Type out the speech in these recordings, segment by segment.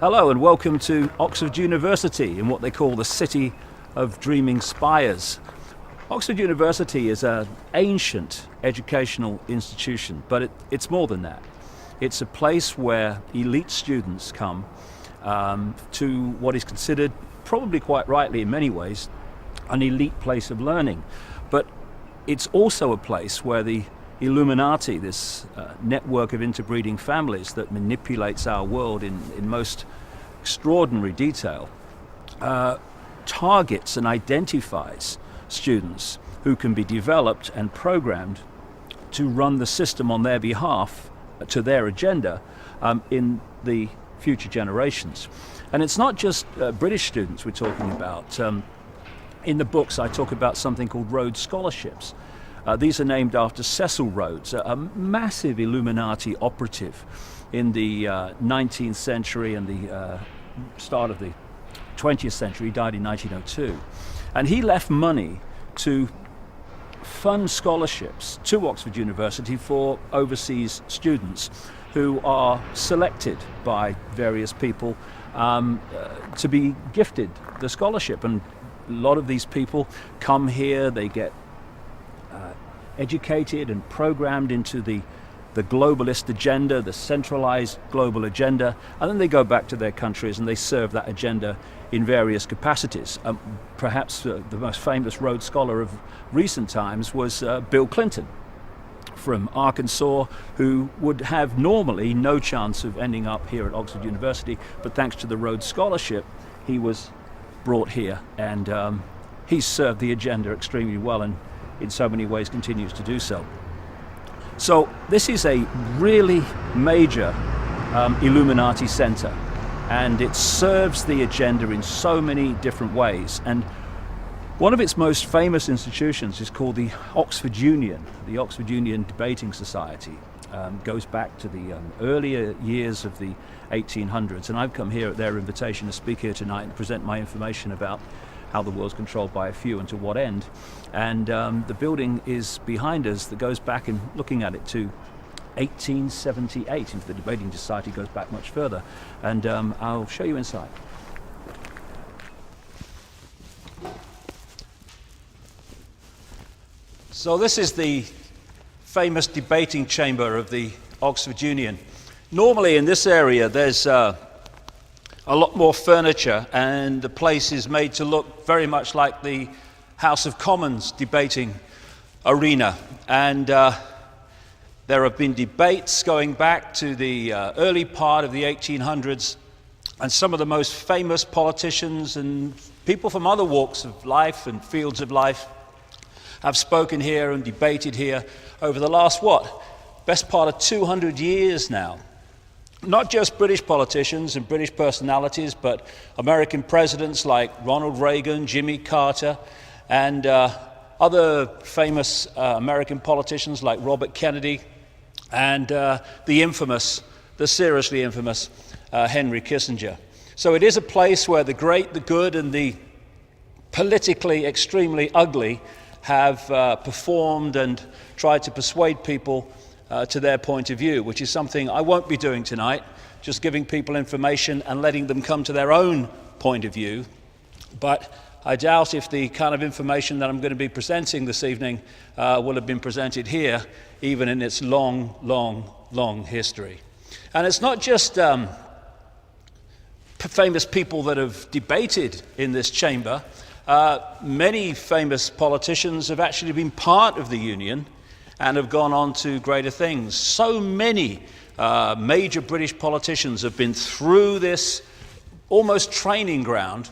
Hello and welcome to Oxford University in what they call the City of Dreaming Spires. Oxford University is an ancient educational institution, but it's more than that. It's a place where elite students come to what is considered, probably quite rightly in many ways, an elite place of learning. But it's also a place where the Illuminati, this network of interbreeding families that manipulates our world in most extraordinary detail, targets and identifies students who can be developed and programmed to run the system on their behalf to their agenda in the future generations. And it's not just British students we're talking about. In the books I talk about something called Rhodes Scholarships. These are named after Cecil Rhodes, a massive Illuminati operative in the 19th century and the start of the 20th century. He died in 1902. And he left money to fund scholarships to Oxford University for overseas students who are selected by various people to be gifted the scholarship. And a lot of these people come here, they get educated and programmed into the globalist agenda, the centralized global agenda, and then they go back to their countries and they serve that agenda in various capacities. Perhaps the most famous Rhodes Scholar of recent times was Bill Clinton from Arkansas, who would have normally no chance of ending up here at Oxford University, but thanks to the Rhodes Scholarship, he was brought here, and he's served the agenda extremely well and in so many ways continues to do so. So this is a really major Illuminati center, and it serves the agenda in so many different ways. And one of its most famous institutions is called the Oxford Union, the Oxford Union Debating Society. Goes back to the earlier years of the 1800s, and I've come here at their invitation to speak here tonight and present my information about how the world's controlled by a few and to what end. And the building is behind us that goes back, and looking at it, to 1878. And the Debating Society goes back much further. And I'll show you inside. So this is the famous debating chamber of the Oxford Union. Normally in this area there's a lot more furniture, and the place is made to look very much like the House of Commons debating arena. And there have been debates going back to the early part of the 1800s, and some of the most famous politicians and people from other walks of life and fields of life have spoken here and debated here over the last, best part of 200 years now. Not just British politicians and British personalities, but American presidents like Ronald Reagan, Jimmy Carter, and other famous American politicians like Robert Kennedy, and the seriously infamous Henry Kissinger. So it is a place where the great, the good, and the politically extremely ugly have performed and tried to persuade people to their point of view, which is something I won't be doing tonight, just giving people information and letting them come to their own point of view. But I doubt if the kind of information that I'm going to be presenting this evening will have been presented here, even in its long, long, long history. And it's not just famous people that have debated in this chamber. Many famous politicians have actually been part of the Union and have gone on to greater things. So many major British politicians have been through this almost training ground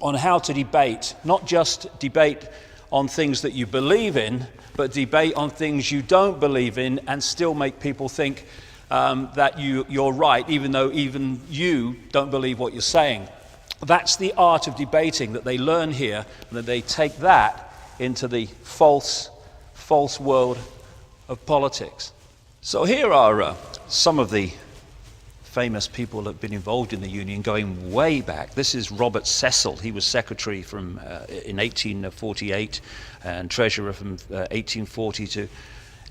on how to debate, not just debate on things that you believe in, but debate on things you don't believe in and still make people think that you're right, even though even you don't believe what you're saying. That's the art of debating that they learn here, and that they take that into the false world of politics. So here are some of the famous people that have been involved in the Union going way back. This is Robert Cecil. He was secretary in 1848 and treasurer from 1840 to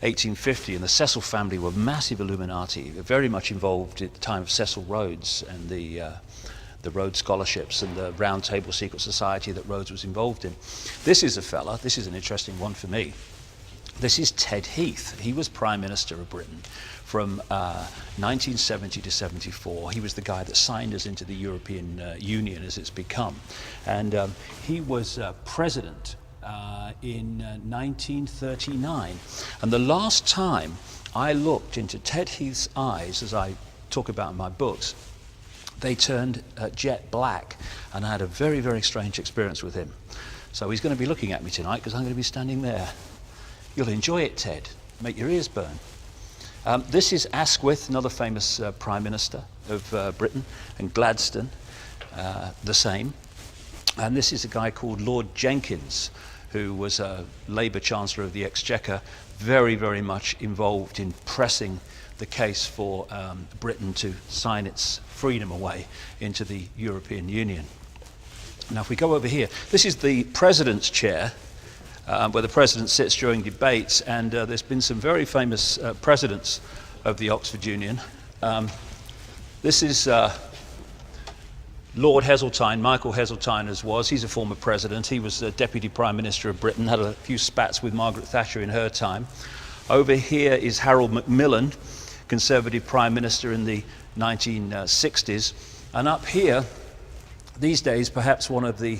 1850, and the Cecil family were massive Illuminati, very much involved at the time of Cecil Rhodes and the Rhodes Scholarships and the Round Table Secret Society that Rhodes was involved in. This is a fella, this is an interesting one for me. This is Ted Heath. He was Prime Minister of Britain from 1970 to 74. He was the guy that signed us into the European Union as it's become. And he was president in 1939. And the last time I looked into Ted Heath's eyes, as I talk about in my books, they turned jet black, and I had a very, very strange experience with him. So he's going to be looking at me tonight because I'm going to be standing there. You'll enjoy it, Ted. Make your ears burn. This is Asquith, another famous Prime Minister of Britain, and Gladstone, the same. And this is a guy called Lord Jenkins, who was a Labour Chancellor of the Exchequer, very, very much involved in pressing the case for Britain to sign its freedom away into the European Union. Now, if we go over here, this is the President's chair, where the President sits during debates, and there's been some very famous presidents of the Oxford Union. This is Lord Heseltine, Michael Heseltine as was. He's a former president. He was Deputy Prime Minister of Britain, had a few spats with Margaret Thatcher in her time. Over here is Harold Macmillan, Conservative Prime Minister in the 1960s. And up here, these days, perhaps one of the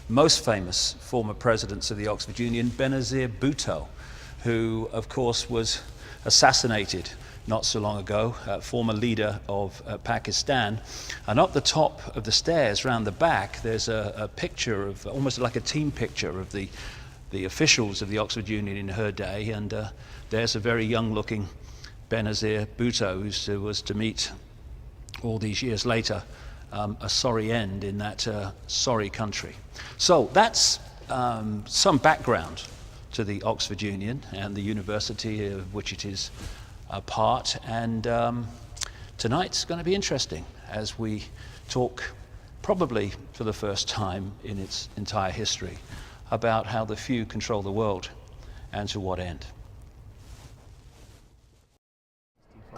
most famous former presidents of the Oxford Union, Benazir Bhutto, who, of course, was assassinated not so long ago, former leader of Pakistan. And up the top of the stairs, round the back, there's a picture of, almost like a team picture of the officials of the Oxford Union in her day, and there's a very young-looking Benazir Bhutto who was to meet, all these years later, a sorry end in that sorry country. So that's some background to the Oxford Union and the university of which it is a part. And tonight's going to be interesting as we talk, probably for the first time in its entire history, about how the few control the world and to what end.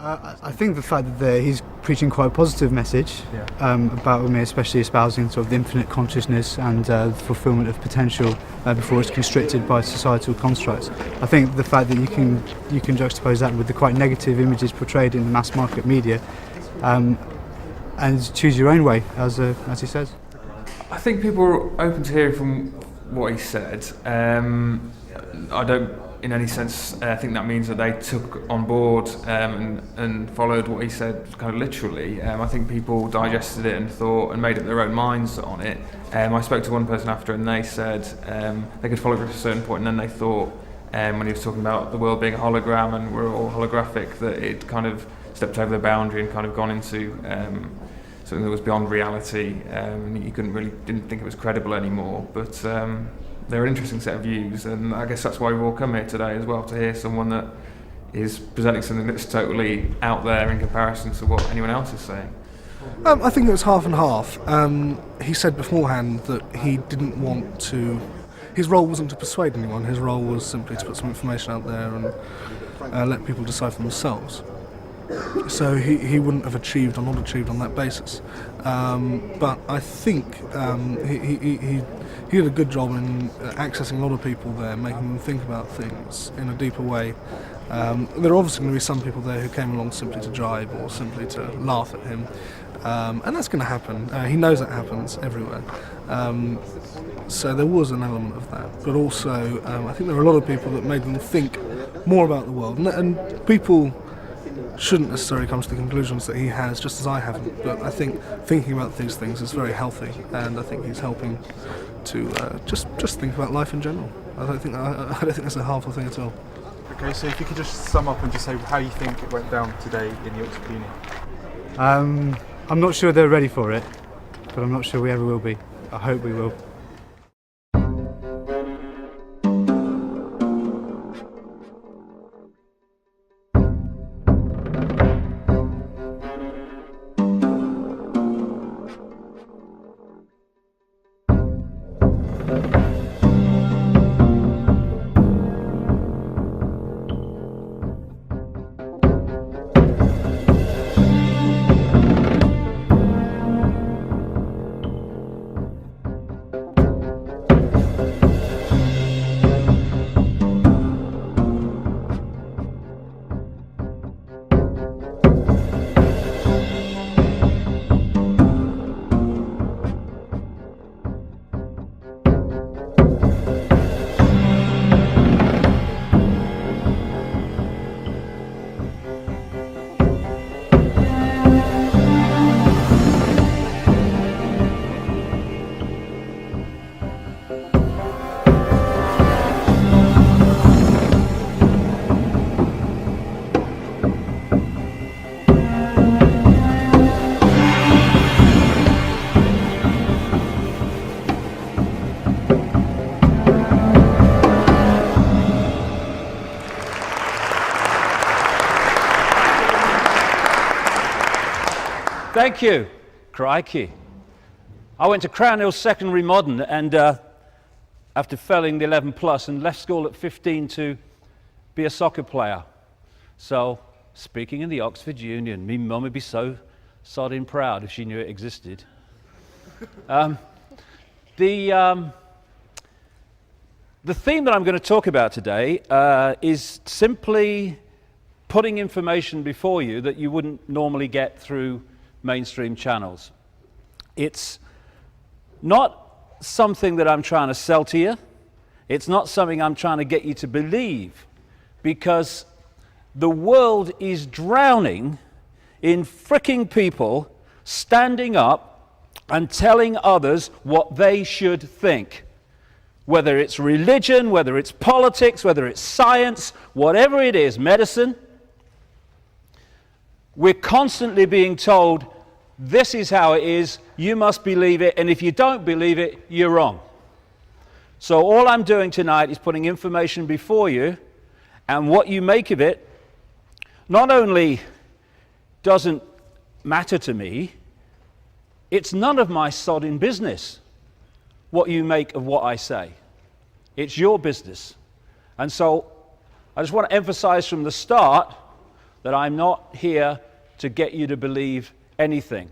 I think the fact that he's preaching quite a positive message about women, especially espousing sort of the infinite consciousness and the fulfilment of potential before it's constricted by societal constructs. I think the fact that you can juxtapose that with the quite negative images portrayed in the mass market media, and choose your own way, as he says. I think people are open to hearing from what he said. I don't, in any sense, think that means that they took on board and followed what he said kind of literally. I think people digested it and thought and made up their own minds on it. I spoke to one person after, and they said they could follow it to a certain point, and then they thought, when he was talking about the world being a hologram and we're all holographic, that it kind of stepped over the boundary and kind of gone into something that was beyond reality. And you didn't think it was credible anymore. But they're an interesting set of views, and I guess that's why we've all come here today as well, to hear someone that is presenting something that's totally out there in comparison to what anyone else is saying. I think it was half and half. He said beforehand that he didn't want to... His role wasn't to persuade anyone, his role was simply to put some information out there and let people decide for themselves. So he wouldn't have achieved or not achieved on that basis. But I think he did a good job in accessing a lot of people there, making them think about things in a deeper way. There are obviously going to be some people there who came along simply to jibe or simply to laugh at him. And that's going to happen. He knows that happens everywhere. So there was an element of that. But also, I think there were a lot of people that made them think more about the world. And people shouldn't necessarily come to the conclusions that he has, just as I haven't. But I think thinking about these things is very healthy, and I think he's helping to just think about life in general. I don't think that's a harmful thing at all. Okay, so if you could just sum up and just say how you think it went down today in the Oxford Union. I'm not sure they're ready for it, but I'm not sure we ever will be. I hope we will. Thank you. Crikey. I went to Crown Hill Secondary Modern and after failing the 11 plus and left school at 15 to be a soccer player. So, speaking in the Oxford Union, me mum would be so sodding proud if she knew it existed. The theme that I'm going to talk about today is simply putting information before you that you wouldn't normally get through mainstream channels. It's not something that I'm trying to sell to you. It's not something I'm trying to get you to believe, because the world is drowning in fricking people standing up and telling others what they should think. Whether it's religion, whether it's politics, whether it's science, whatever it is, medicine, we're constantly being told, this is how it is, you must believe it, and if you don't believe it, you're wrong. So all I'm doing tonight is putting information before you, and what you make of it not only doesn't matter to me, it's none of my sodding business what you make of what I say. It's your business. And so I just want to emphasize from the start that I'm not here to get you to believe anything.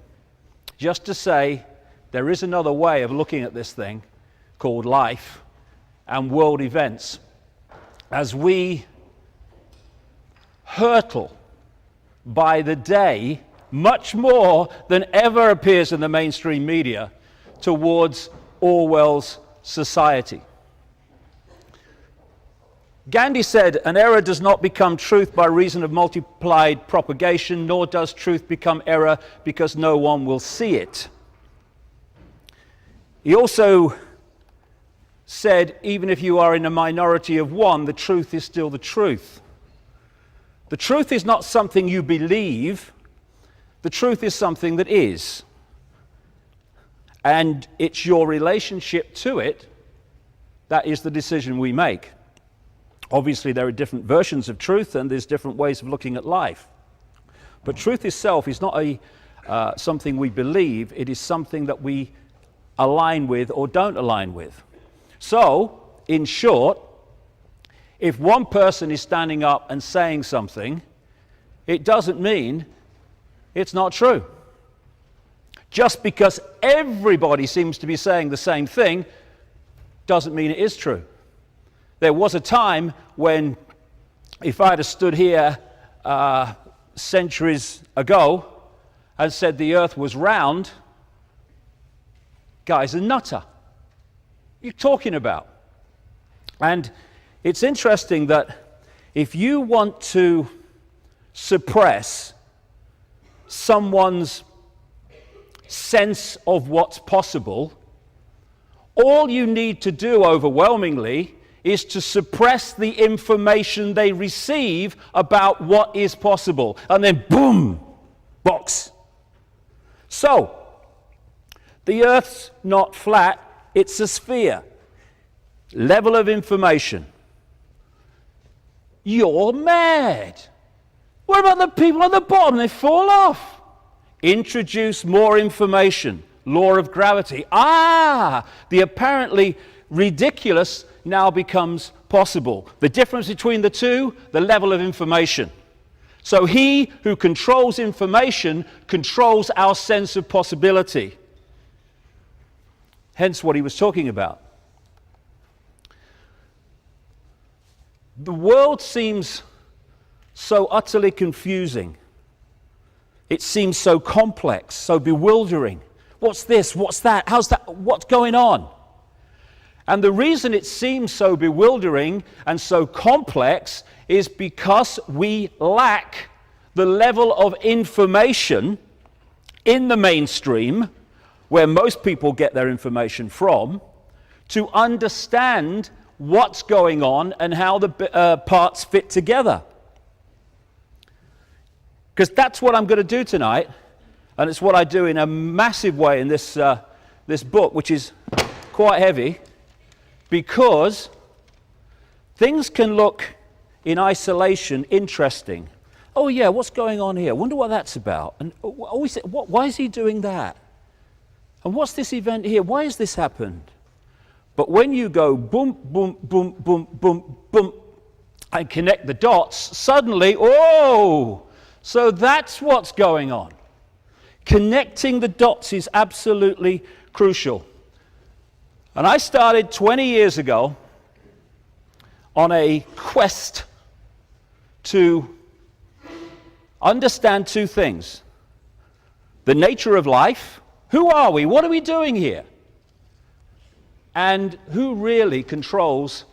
Just to say there is another way of looking at this thing called life and world events as we hurtle by the day much more than ever appears in the mainstream media towards Orwell's society. Gandhi said, an error does not become truth by reason of multiplied propagation, nor does truth become error because no one will see it. He also said, even if you are in a minority of one, the truth is still the truth. The truth is not something you believe, the truth is something that is. And it's your relationship to it that is the decision we make. Obviously, there are different versions of truth, and there's different ways of looking at life. But truth itself is not something we believe, it is something that we align with or don't align with. So, in short, if one person is standing up and saying something, it doesn't mean it's not true. Just because everybody seems to be saying the same thing doesn't mean it is true. There was a time when, if I'd have stood here centuries ago and said the earth was round, guy's a nutter. What are you talking about? And it's interesting that if you want to suppress someone's sense of what's possible, all you need to do overwhelmingly is to suppress the information they receive about what is possible. And then boom, box. So, the earth's not flat, it's a sphere. Level of information. You're mad. What about the people at the bottom? They fall off. Introduce more information. Law of gravity. The apparently ridiculous now becomes possible. The difference between the two, the level of information. So he who controls information controls our sense of possibility. Hence what he was talking about. The world seems so utterly confusing. It seems so complex, so bewildering. What's this? What's that? How's that? What's going on? And the reason it seems so bewildering and so complex is because we lack the level of information in the mainstream, where most people get their information from, to understand what's going on and how the parts fit together. Because that's what I'm going to do tonight, and it's what I do in a massive way in this book, which is quite heavy, because things can look in isolation interesting, Oh yeah, what's going on here? Wonder what that's about. And always, why is he doing that? And what's this event here? Why has this happened? But when you go boom, boom, boom, boom, boom, boom, and connect the dots, suddenly, oh, so that's what's going on. Connecting the dots is absolutely crucial. And I started 20 years ago on a quest to understand two things. The nature of life, who are we, what are we doing here? And who really controls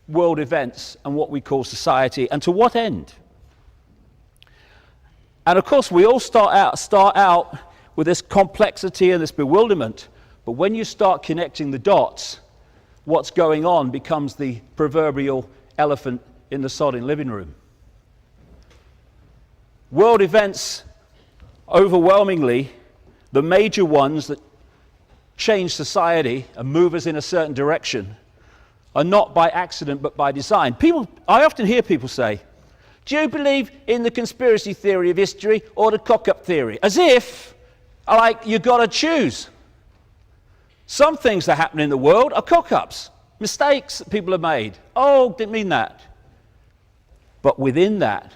world events and what we call society, and to what end? And of course we all start out with this complexity and this bewilderment, but when you start connecting the dots, what's going on becomes the proverbial elephant in the sodding living room. World events, overwhelmingly, the major ones that change society and move us in a certain direction, are not by accident but by design. I often hear people say, do you believe in the conspiracy theory of history or the cock-up theory? As if, like, you've got to choose. Some things that happen in the world are cock-ups, mistakes that people have made. Oh, didn't mean that. But within that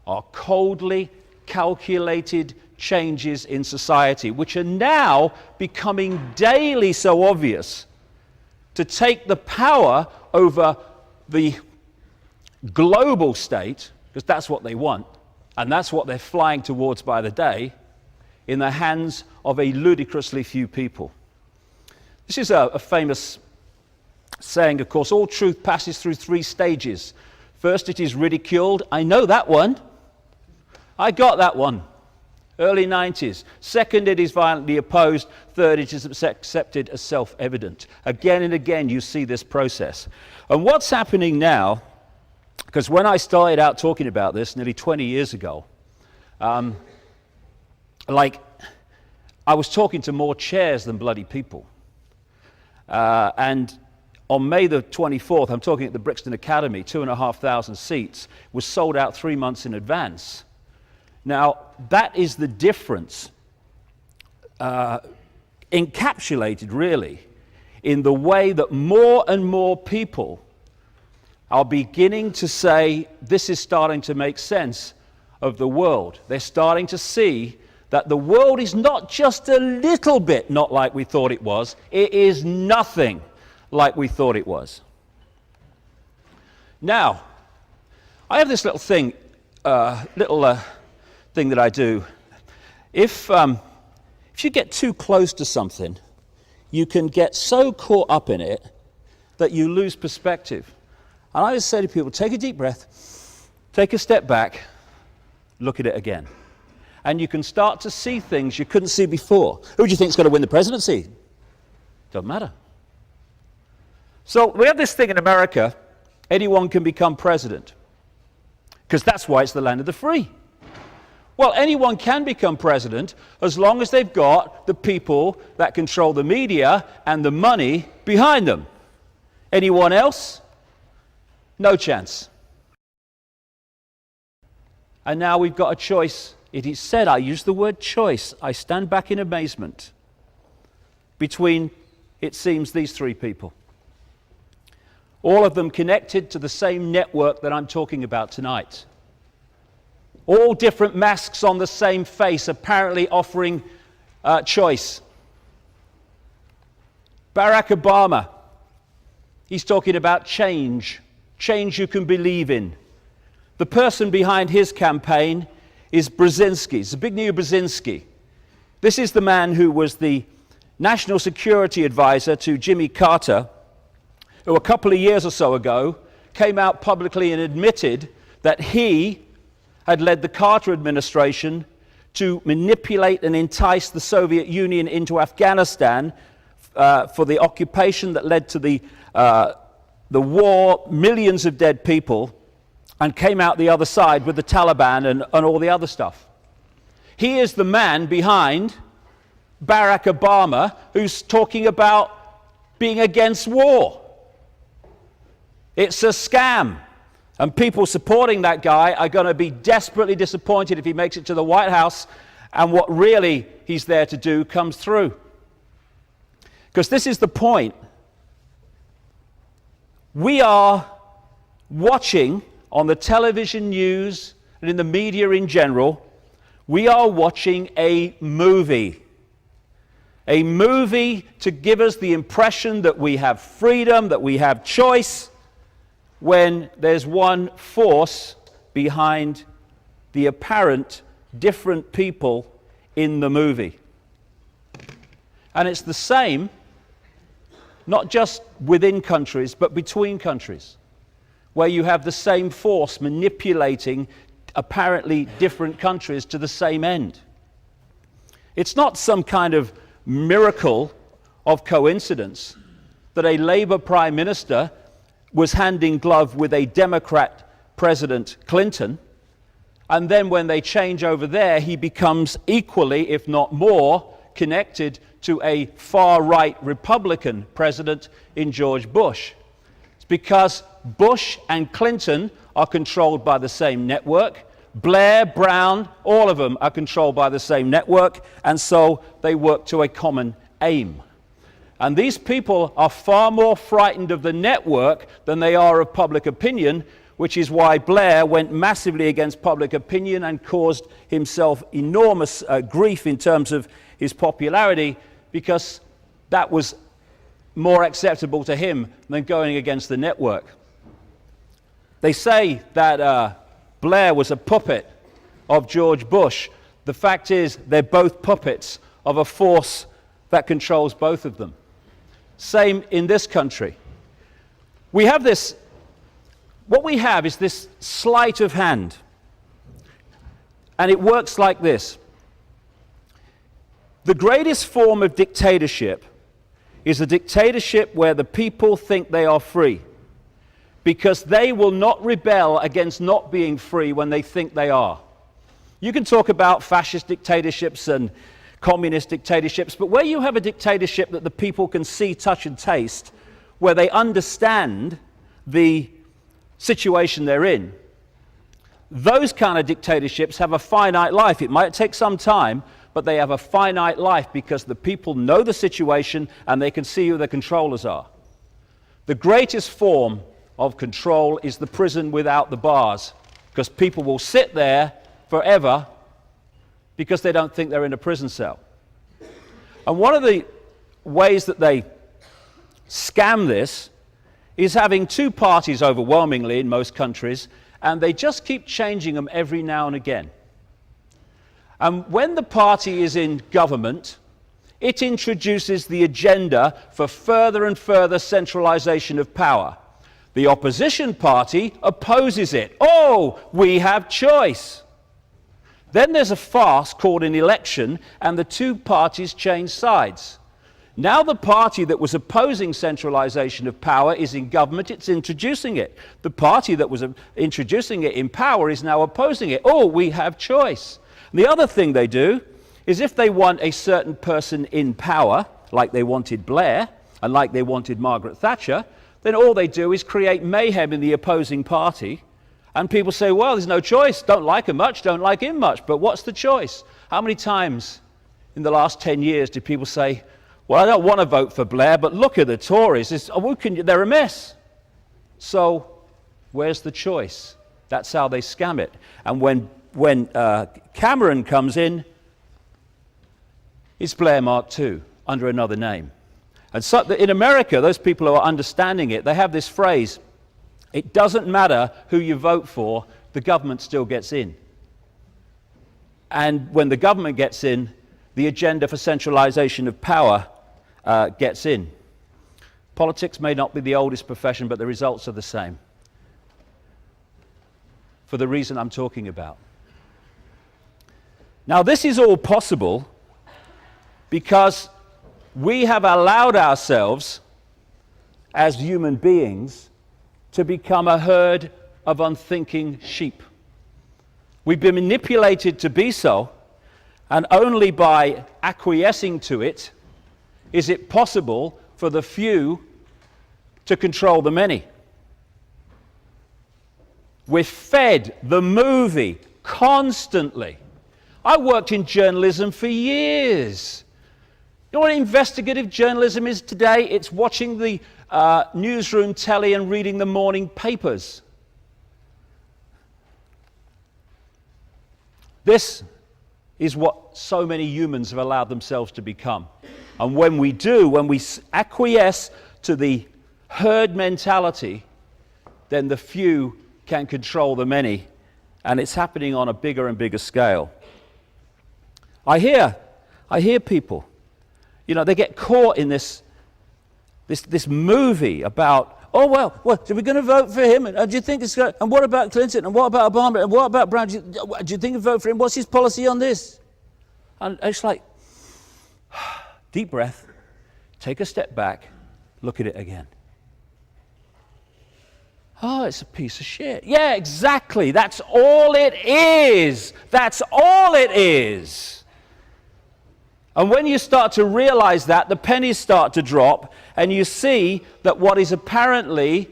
are coldly calculated changes in society, which are now becoming daily so obvious, to take the power over the global state, because that's what they want, and that's what they're flying towards by the day, in the hands of a ludicrously few people. This is a famous saying, of course, all truth passes through three stages. First, it is ridiculed. I know that one. I got that one. Early 90s. Second, it is violently opposed. Third, it is accepted as self-evident. Again and again, you see this process. And what's happening now, because when I started out talking about this nearly 20 years ago, I was talking to more chairs than bloody people. And on May the 24th, I'm talking at the Brixton Academy, 2,500 seats, was sold out 3 months in advance. Now, that is the difference, encapsulated really, in the way that more and more people are beginning to say, this is starting to make sense of the world. They're starting to see that the world is not just a little bit not like we thought it was, it is nothing like we thought it was. Now, I have this little thing, thing that I do. If you get too close to something, you can get so caught up in it that you lose perspective. And I just say to people, take a deep breath, take a step back, look at it again. And you can start to see things you couldn't see before. Who do you think is going to win the presidency? Doesn't matter. So we have this thing in America, anyone can become president, because that's why it's the land of the free. Well, anyone can become president as long as they've got the people that control the media and the money behind them. Anyone else? No chance. And now we've got a choice. It is said, I use the word choice, I stand back in amazement, between, it seems, these three people. All of them connected to the same network that I'm talking about tonight. All different masks on the same face, apparently offering choice. Barack Obama, he's talking about change you can believe in. The person behind his campaign is Brzezinski. It's Zbigniew Brzezinski. This is the man who was the national security advisor to Jimmy Carter, who a couple of years or so ago came out publicly and admitted that he had led the Carter administration to manipulate and entice the Soviet Union into Afghanistan for the occupation that led to the war, millions of dead people, and came out the other side with the Taliban and all the other stuff. He is the man behind Barack Obama, who's talking about being against war. It's a scam. And people supporting that guy are going to be desperately disappointed if he makes it to the White House and what really he's there to do comes through. Because this is the point. We are watching on the television news and in the media in general, we are watching a movie. A movie to give us the impression that we have freedom, that we have choice, when there's one force behind the apparent different people in the movie. And it's the same, not just within countries, but between countries, where you have the same force manipulating apparently different countries to the same end. It's not some kind of miracle of coincidence that a Labour Prime Minister was hand in glove with a Democrat President Clinton, and then when they change over there, he becomes equally, if not more, connected to a far-right Republican president in George Bush. It's because Bush and Clinton are controlled by the same network. Blair, Brown, all of them are controlled by the same network, and so they work to a common aim. And these people are far more frightened of the network than they are of public opinion, which is why Blair went massively against public opinion and caused himself enormous grief in terms of his popularity, because that was more acceptable to him than going against the network. They say that Blair was a puppet of George Bush. The fact is, they're both puppets of a force that controls both of them. Same in this country. We have this, what we have is this sleight of hand. And it works like this. The greatest form of dictatorship is a dictatorship where the people think they are free, because they will not rebel against not being free when they think they are. You can talk about fascist dictatorships and communist dictatorships, but where you have a dictatorship that the people can see, touch, and taste, where they understand the situation they're in, those kind of dictatorships have a finite life. It might take some time, but they have a finite life because the people know the situation and they can see who the controllers are. The greatest form of control is the prison without the bars, because people will sit there forever because they don't think they're in a prison cell. And one of the ways that they scam this is having two parties overwhelmingly in most countries, and they just keep changing them every now and again. And when the party is in government, it introduces the agenda for further and further centralization of power. The opposition party opposes it. Oh, we have choice. Then there's a farce called an election, and the two parties change sides. Now the party that was opposing centralization of power is in government, it's introducing it. The party that was introducing it in power is now opposing it. Oh, we have choice. And the other thing they do is if they want a certain person in power, like they wanted Blair, and like they wanted Margaret Thatcher, then all they do is create mayhem in the opposing party, and people say, well, there's no choice, don't like her much, don't like him much, but what's the choice? How many times in the last 10 years did people say, well, I don't want to vote for Blair, but look at the Tories, they're a mess. So where's the choice? That's how they scam it. And when Cameron comes in, it's Blair Mark II, under another name. And so in America, those people who are understanding it, they have this phrase, it doesn't matter who you vote for, the government still gets in. And when the government gets in, the agenda for centralization of power gets in. Politics may not be the oldest profession, but the results are the same, for the reason I'm talking about. Now, this is all possible because we have allowed ourselves, as human beings, to become a herd of unthinking sheep. We've been manipulated to be so, and only by acquiescing to it is it possible for the few to control the many. We're fed the movie constantly. I worked in journalism for years. You know what investigative journalism is today? It's watching the newsroom telly and reading the morning papers. This is what so many humans have allowed themselves to become. And when we do, when we acquiesce to the herd mentality, then the few can control the many. And it's happening on a bigger and bigger scale. I hear people, you know, they get caught in this movie about, oh, well, are we going to vote for him? And do you think it's going? And what about Clinton? And what about Obama? And what about Brown? Do you think of vote for him? What's his policy on this? And it's like, deep breath, take a step back, look at it again. Oh, it's a piece of shit. Yeah, exactly. That's all it is. That's all it is. And when you start to realize that, the pennies start to drop, and you see that what is apparently,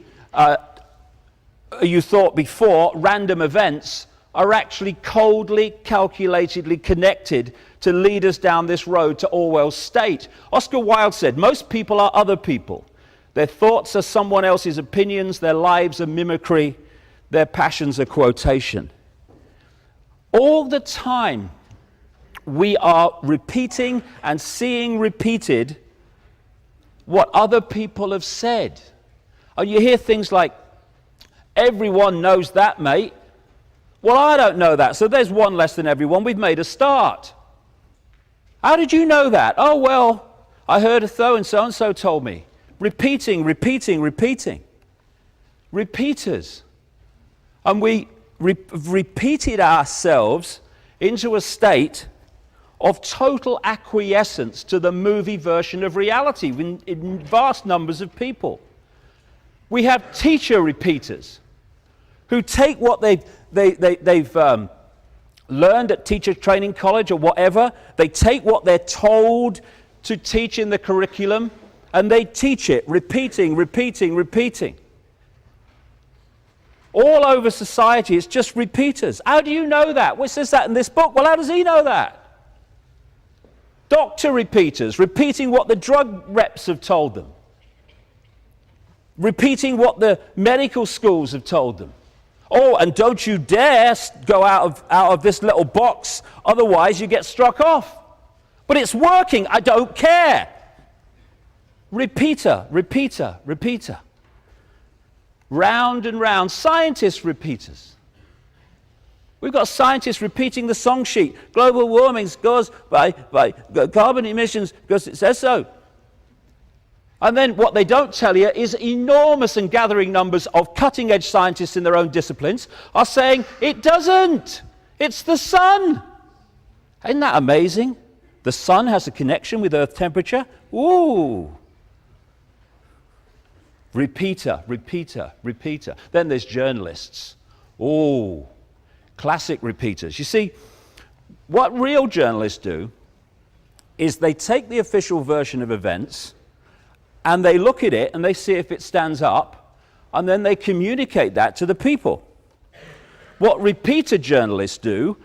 you thought before, random events are actually coldly, calculatedly connected to lead us down this road to Orwell's state. Oscar Wilde said, most people are other people. Their thoughts are someone else's opinions, their lives are mimicry, their passions are quotation. All the time, we are repeating and seeing repeated what other people have said. And you hear things like, everyone knows that, mate. Well, I don't know that, so there's one less than everyone. We've made a start. How did you know that? Oh, well, I heard a so-and-so told me. Repeating. Repeaters. And we repeated ourselves into a state of total acquiescence to the movie version of reality in vast numbers of people. We have teacher repeaters who take what they've learned at teacher training college or whatever, they take what they're told to teach in the curriculum, and they teach it, repeating. All over society, it's just repeaters. How do you know that? Well, it says that in this book. Well, how does he know that? Doctor repeaters, repeating what the drug reps have told them. Repeating what the medical schools have told them. Oh, and don't you dare go out of this little box, otherwise you get struck off. But it's working, I don't care. Repeater. Round and round. Scientists repeaters. We've got scientists repeating the song sheet. Global warming goes by carbon emissions because it says so. And then what they don't tell you is enormous and gathering numbers of cutting-edge scientists in their own disciplines are saying, it doesn't. It's the sun. Isn't that amazing? The sun has a connection with Earth temperature. Ooh. Repeater. Then there's journalists. Oh, classic repeaters. You see, what real journalists do is they take the official version of events and they look at it and they see if it stands up, and then they communicate that to the people. What repeater journalists do,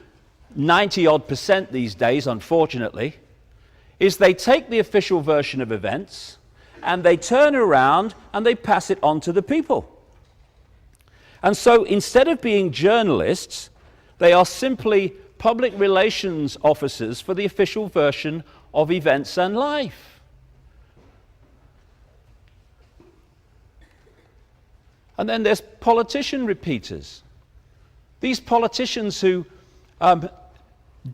90-odd% these days, unfortunately, is they take the official version of events and they turn around and they pass it on to the people. And so instead of being journalists, they are simply public relations officers for the official version of events and life. And then there's politician repeaters. These politicians who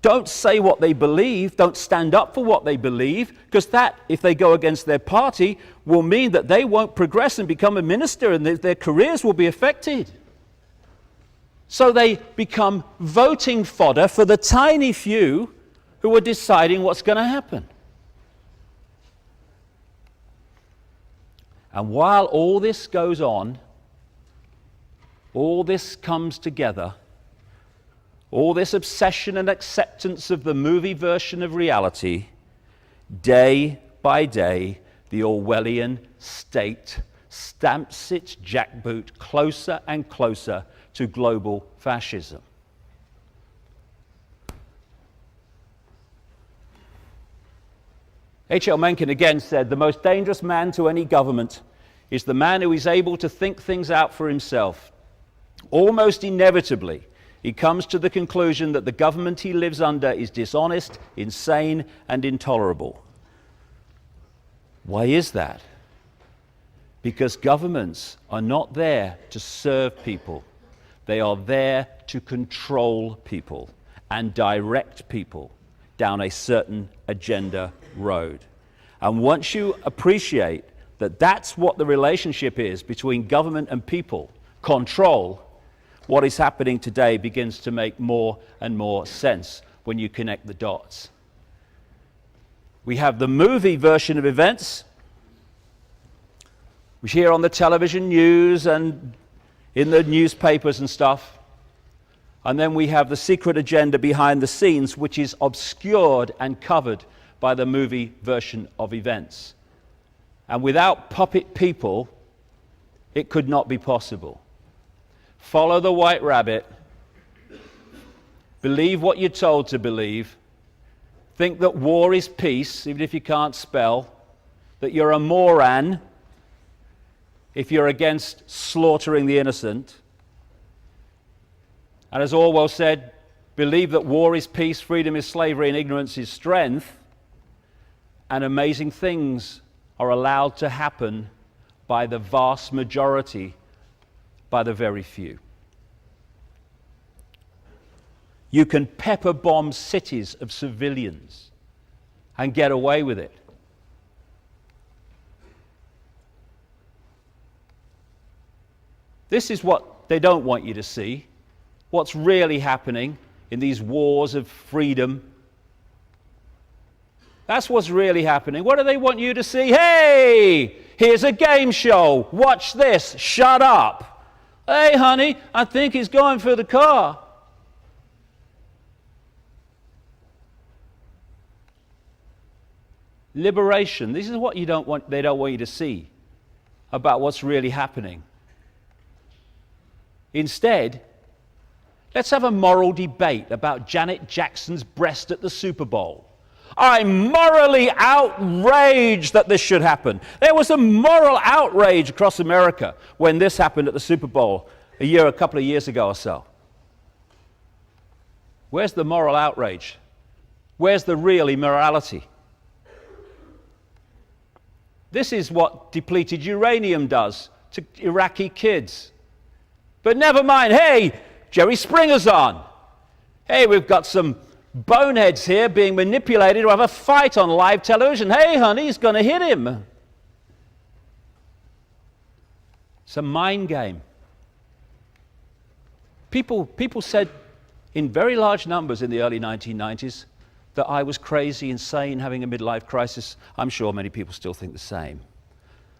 don't say what they believe, don't stand up for what they believe, because that, if they go against their party, will mean that they won't progress and become a minister, and their careers will be affected. So they become voting fodder for the tiny few who are deciding what's going to happen. And while all this goes on, all this comes together, all this obsession and acceptance of the movie version of reality, day by day, the Orwellian state stamps its jackboot closer and closer to global fascism. H.L. Mencken again said, "The most dangerous man to any government is the man who is able to think things out for himself. Almost inevitably, he comes to the conclusion that the government he lives under is dishonest, insane, and intolerable." Why is that? Because governments are not there to serve people. They are there to control people and direct people down a certain agenda road. And once you appreciate that that's what the relationship is between government and people, control, what is happening today begins to make more and more sense when you connect the dots. We have the movie version of events, which hear on the television news and in the newspapers and stuff. And then we have the secret agenda behind the scenes, which is obscured and covered by the movie version of events. And without puppet people, it could not be possible. Follow the white rabbit, believe what you're told to believe, think that war is peace, even if you can't spell, that you're a moron if you're against slaughtering the innocent. And as Orwell said, believe that war is peace, freedom is slavery, and ignorance is strength, and amazing things are allowed to happen by the vast majority, by the very few. You can pepper bomb cities of civilians and get away with it. This is what they don't want you to see, what's really happening in these wars of freedom. That's what's really happening. What do they want you to see? Hey, here's a game show. Watch this. Shut up. Hey, honey, I think he's going for the car. Liberation. This is what they don't want you to see about what's really happening. Instead, let's have a moral debate about Janet Jackson's breast at the Super Bowl. I'm morally outraged that this should happen. There was a moral outrage across America when this happened at the Super Bowl a couple of years ago or so. Where's the moral outrage? Where's the real immorality? This is what depleted uranium does to Iraqi kids. But never mind, hey, Jerry Springer's on. Hey, we've got some boneheads here being manipulated to have a fight on live television. Hey, honey, he's going to hit him. It's a mind game. People said in very large numbers in the early 1990s that I was crazy, insane, having a midlife crisis. I'm sure many people still think the same.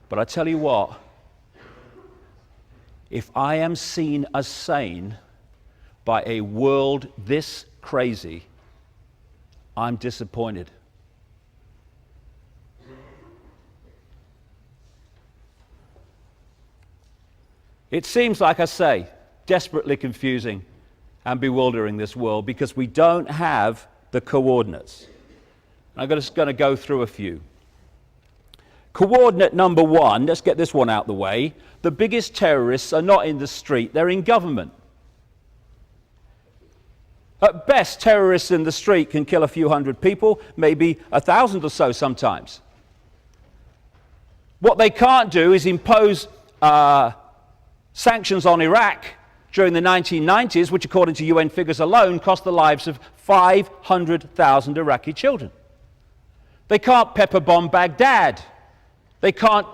But I tell you what, if I am seen as sane by a world this crazy, I'm disappointed. It seems, like I say, desperately confusing and bewildering, this world, because we don't have the coordinates. I'm just going to go through a few. Coordinate number one, let's get this one out of the way. The biggest terrorists are not in the street, they're in government. At best, terrorists in the street can kill a few hundred people, maybe 1,000 or so sometimes. What they can't do is impose sanctions on Iraq during the 1990s, which according to UN figures alone cost the lives of 500,000 Iraqi children. They can't pepper bomb Baghdad. They can't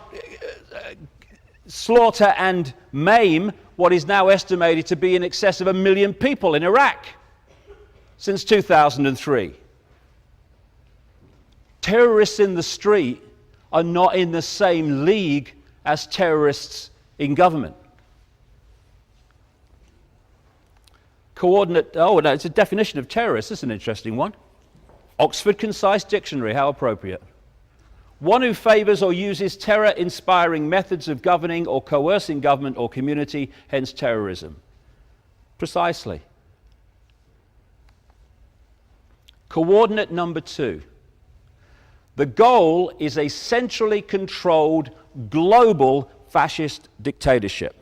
slaughter and maim what is now estimated to be in excess of 1 million people in Iraq since 2003. Terrorists in the street are not in the same league as terrorists in government. Coordinate, oh no, it's a definition of terrorist. This is an interesting one. Oxford Concise Dictionary, how appropriate. One who favors or uses terror-inspiring methods of governing or coercing government or community, hence terrorism. Precisely. Coordinate number 2. The goal is a centrally controlled global fascist dictatorship,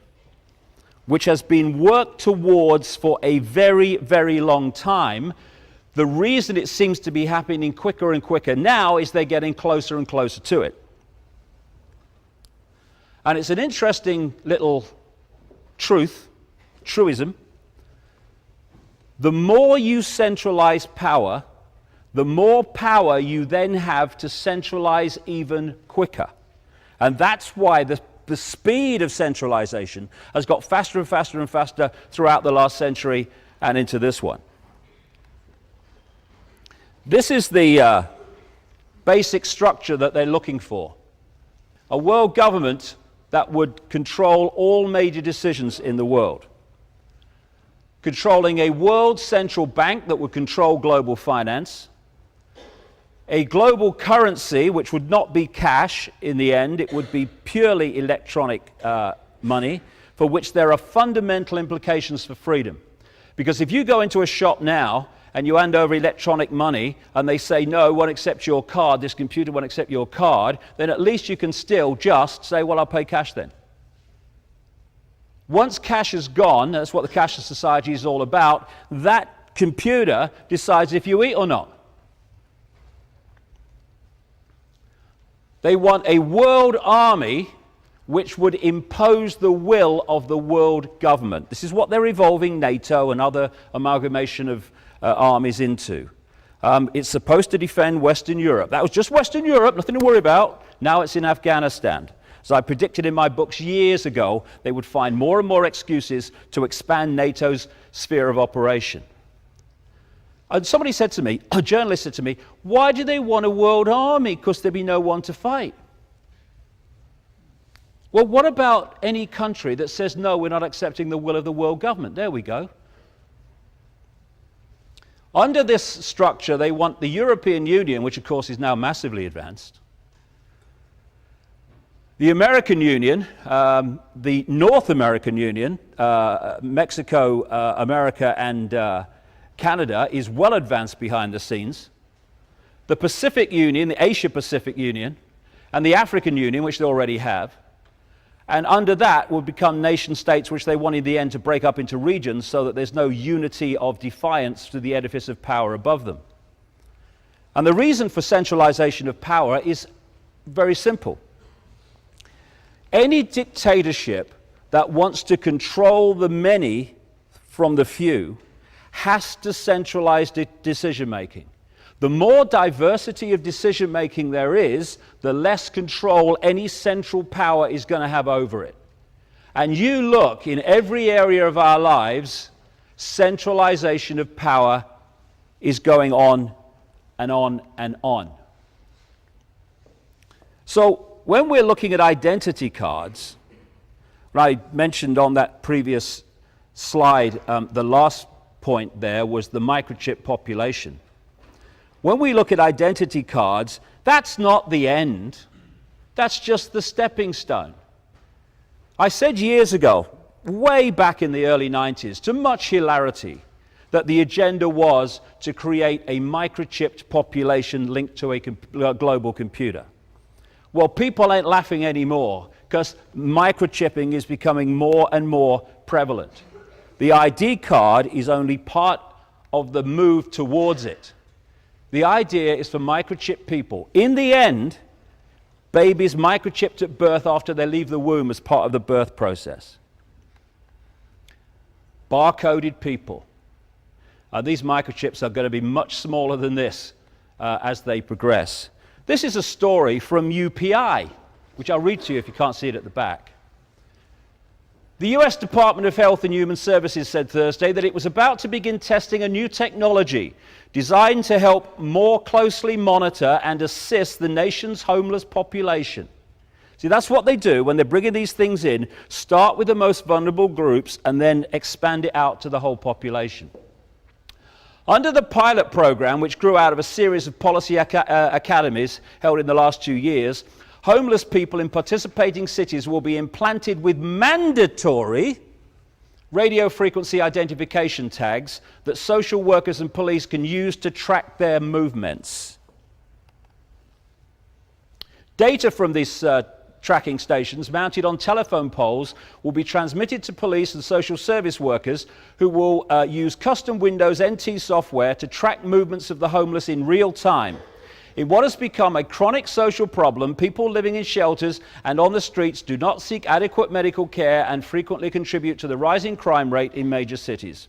which has been worked towards for a very, very long time. The reason it seems to be happening quicker and quicker now is they're getting closer and closer to it. And it's an interesting little truism. The more you centralize power, the more power you then have to centralize even quicker. And that's why the speed of centralization has got faster and faster and faster throughout the last century and into this one. This is the basic structure that they're looking for. A world government that would control all major decisions in the world. Controlling a world central bank that would control global finance. A global currency which would not be cash in the end, it would be purely electronic money, for which there are fundamental implications for freedom. Because if you go into a shop now and you hand over electronic money and they say, no, won't accept your card, this computer won't accept your card, then at least you can still just say, well, I'll pay cash then. Once cash is gone, that's what the cashless society is all about, that computer decides if you eat or not. They want a world army which would impose the will of the world government. This is what they're evolving NATO and other amalgamation of armies into. It's supposed to defend Western Europe. That was just Western Europe, nothing to worry about. Now it's in Afghanistan. As I predicted in my books years ago, they would find more and more excuses to expand NATO's sphere of operation. And somebody said to me, a journalist said to me, why do they want a world army? Because there'd be no one to fight. Well, what about any country that says, no, we're not accepting the will of the world government? There we go. Under this structure, they want the European Union, which of course is now massively advanced, the American Union, the North American Union, Mexico, America, and Canada is well advanced behind the scenes. The Pacific Union, the Asia-Pacific Union, and the African Union, which they already have. And under that would become nation states which they want in the end to break up into regions so that there's no unity of defiance to the edifice of power above them. And the reason for centralization of power is very simple. Any dictatorship that wants to control the many from the few has to centralize decision-making. The more diversity of decision-making there is, the less control any central power is going to have over it. And you look in every area of our lives, centralization of power is going on and on and on. So when we're looking at identity cards, I mentioned on that previous slide, the last point there was the microchip population. When we look at identity cards, that's not the end. That's just the stepping stone. I said years ago, way back in the early 90s, to much hilarity, that the agenda was to create a microchipped population linked to a global computer. Well, people ain't laughing anymore because microchipping is becoming more and more prevalent. The ID card is only part of the move towards it. The idea is for microchip people. In the end, babies microchipped at birth after they leave the womb as part of the birth process. Barcoded people. These microchips are going to be much smaller than this as they progress. This is a story from UPI, which I'll read to you if you can't see it at the back. The US Department of Health and Human Services said Thursday that it was about to begin testing a new technology designed to help more closely monitor and assist the nation's homeless population. See, that's what they do when they're bringing these things in. Start with the most vulnerable groups and then expand it out to the whole population. Under the pilot program, which grew out of a series of policy academies held in the last 2 years, homeless people in participating cities will be implanted with mandatory radio frequency identification tags that social workers and police can use to track their movements. Data from these tracking stations mounted on telephone poles will be transmitted to police and social service workers who will use custom Windows NT software to track movements of the homeless in real time. In what has become a chronic social problem, people living in shelters and on the streets do not seek adequate medical care and frequently contribute to the rising crime rate in major cities.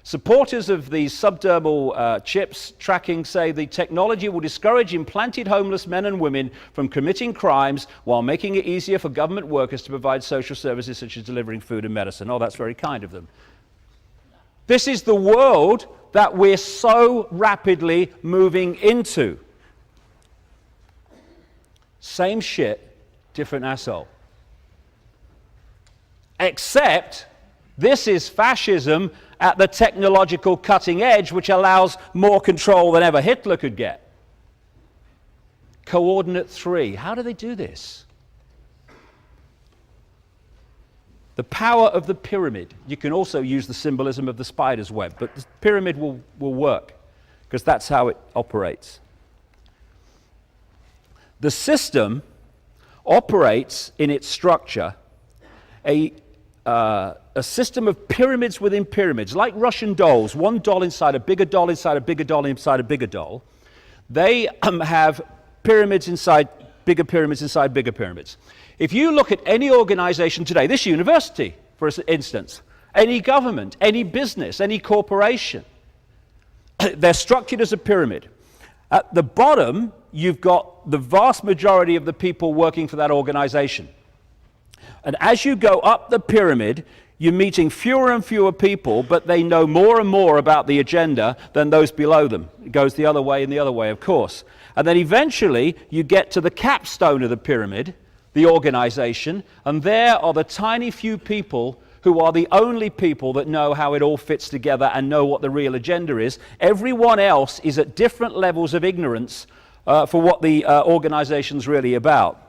Supporters of these subdermal chips tracking say the technology will discourage implanted homeless men and women from committing crimes while making it easier for government workers to provide social services such as delivering food and medicine. Oh, that's very kind of them. This is the world that we're so rapidly moving into. Same shit, different asshole. Except this is fascism at the technological cutting edge, which allows more control than ever Hitler could get. Coordinate 3. How do they do this? The power of the pyramid. You can also use the symbolism of the spider's web, but the pyramid will work because that's how it operates. The system operates in its structure a system of pyramids within pyramids, like Russian dolls, one doll inside a bigger doll, inside a bigger doll, inside a bigger doll. They have pyramids inside bigger pyramids, inside bigger pyramids. If you look at any organization today, this university, for instance, any government, any business, any corporation, they're structured as a pyramid. At the bottom, you've got the vast majority of the people working for that organization. And as you go up the pyramid, you're meeting fewer and fewer people, but they know more and more about the agenda than those below them. It goes the other way and the other way, of course. And then eventually, you get to the capstone of the pyramid, the organization, and there are the tiny few people who are the only people that know how it all fits together and know what the real agenda is. Everyone else is at different levels of ignorance for what the organization's really about.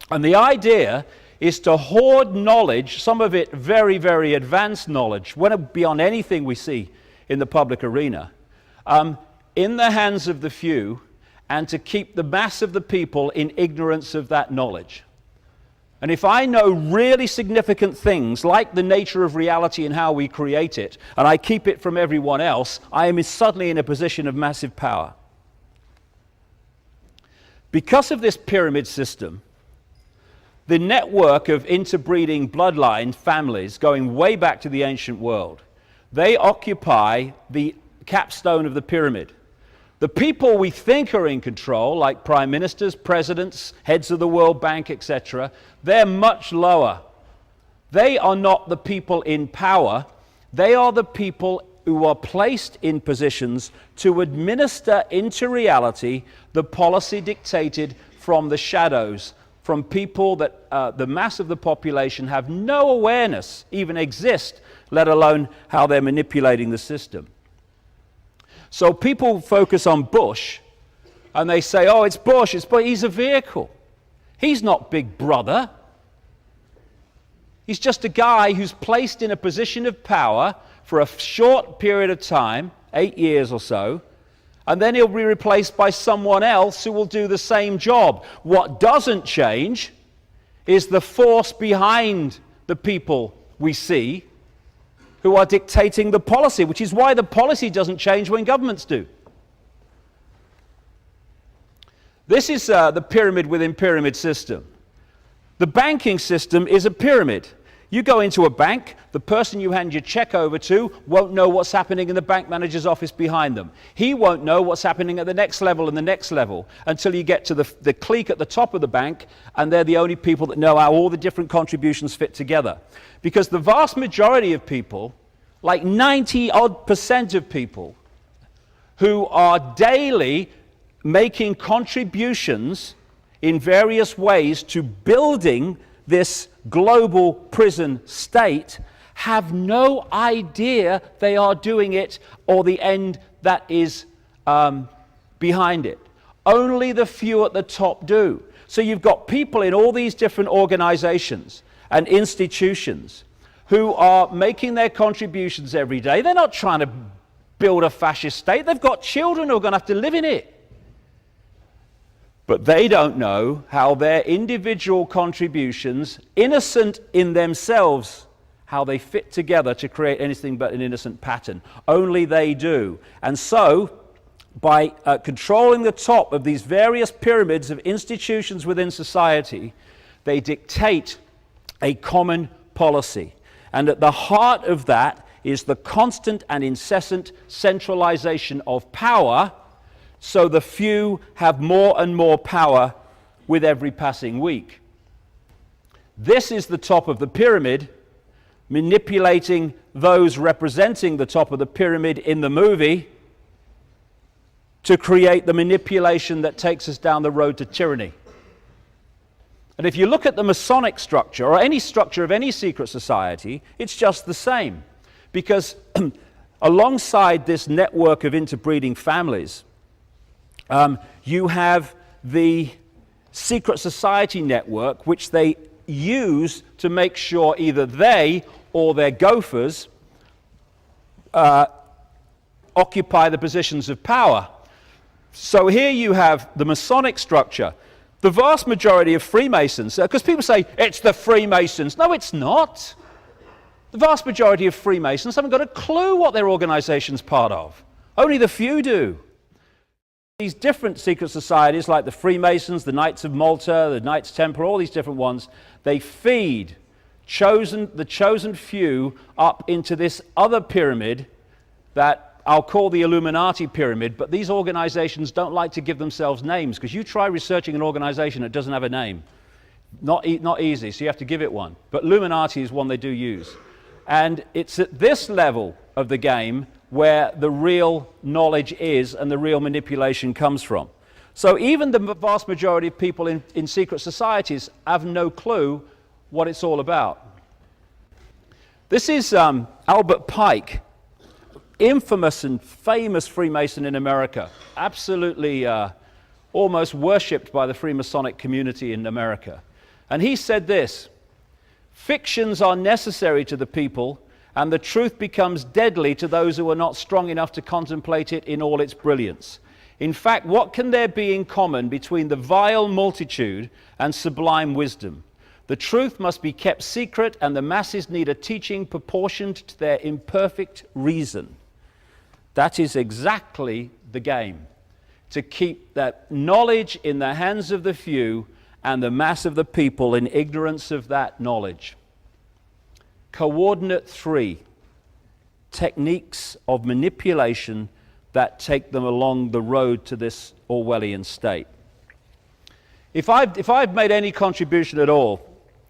And the idea is to hoard knowledge, some of it very, very advanced knowledge, well beyond anything we see in the public arena, in the hands of the few, and to keep the mass of the people in ignorance of that knowledge. And if I know really significant things, like the nature of reality and how we create it, and I keep it from everyone else, I am suddenly in a position of massive power. Because of this pyramid system, the network of interbreeding bloodline families going way back to the ancient world, they occupy the capstone of the pyramid. The people we think are in control, like prime ministers, presidents, heads of the World Bank, etc., they're much lower. They are not the people in power. They are the people who are placed in positions to administer into reality the policy dictated from the shadows, from people that the mass of the population have no awareness even exist, let alone how they're manipulating the system. So people focus on Bush, and they say, oh, it's Bush, he's a vehicle. He's not Big Brother. He's just a guy who's placed in a position of power for a short period of time, 8 years or so, and then he'll be replaced by someone else who will do the same job. What doesn't change is the force behind the people we see who are dictating the policy, which is why the policy doesn't change when governments do. This is the pyramid within pyramid system. The banking system is a pyramid. You go into a bank, the person you hand your check over to won't know what's happening in the bank manager's office behind them. He won't know what's happening at the next level and the next level until you get to the clique at the top of the bank, and they're the only people that know how all the different contributions fit together. Because the vast majority of people, like 90% of people, who are daily making contributions in various ways to building this global prison state, have no idea they are doing it or the end that is behind it. Only the few at the top do. So you've got people in all these different organizations and institutions who are making their contributions every day. They're not trying to build a fascist state. They've got children who are going to have to live in it. But they don't know how their individual contributions, innocent in themselves, how they fit together to create anything but an innocent pattern. Only they do. And so, by controlling the top of these various pyramids of institutions within society, they dictate a common policy. And at the heart of that is the constant and incessant centralization of power, so the few have more and more power with every passing week. This is the top of the pyramid, manipulating those representing the top of the pyramid in the movie to create the manipulation that takes us down the road to tyranny. And if you look at the Masonic structure, or any structure of any secret society, it's just the same. Because alongside this network of interbreeding families, you have the secret society network, which they use to make sure either they or their gophers occupy the positions of power. So here you have the Masonic structure. The vast majority of Freemasons, because people say, it's the Freemasons. No, it's not. The vast majority of Freemasons haven't got a clue what their organization's part of. Only the few do. These different secret societies, like the Freemasons, the Knights of Malta, the Knights Templar, all these different ones, they feed the chosen few up into this other pyramid that I'll call the Illuminati pyramid, but these organizations don't like to give themselves names, because you try researching an organization that doesn't have a name. Not easy, so you have to give it one. But Illuminati is one they do use. And it's at this level of the game where the real knowledge is and the real manipulation comes from. So even the vast majority of people in secret societies have no clue what it's all about. This is Albert Pike, infamous and famous Freemason in America, absolutely almost worshipped by the Freemasonic community in America. And he said this: "Fictions are necessary to the people, and the truth becomes deadly to those who are not strong enough to contemplate it in all its brilliance. In fact, what can there be in common between the vile multitude and sublime wisdom? The truth must be kept secret, and the masses need a teaching proportioned to their imperfect reason." That is exactly the game, to keep that knowledge in the hands of the few and the mass of the people in ignorance of that knowledge. Coordinate 3, techniques of manipulation that take them along the road to this Orwellian state. If I've made any contribution at all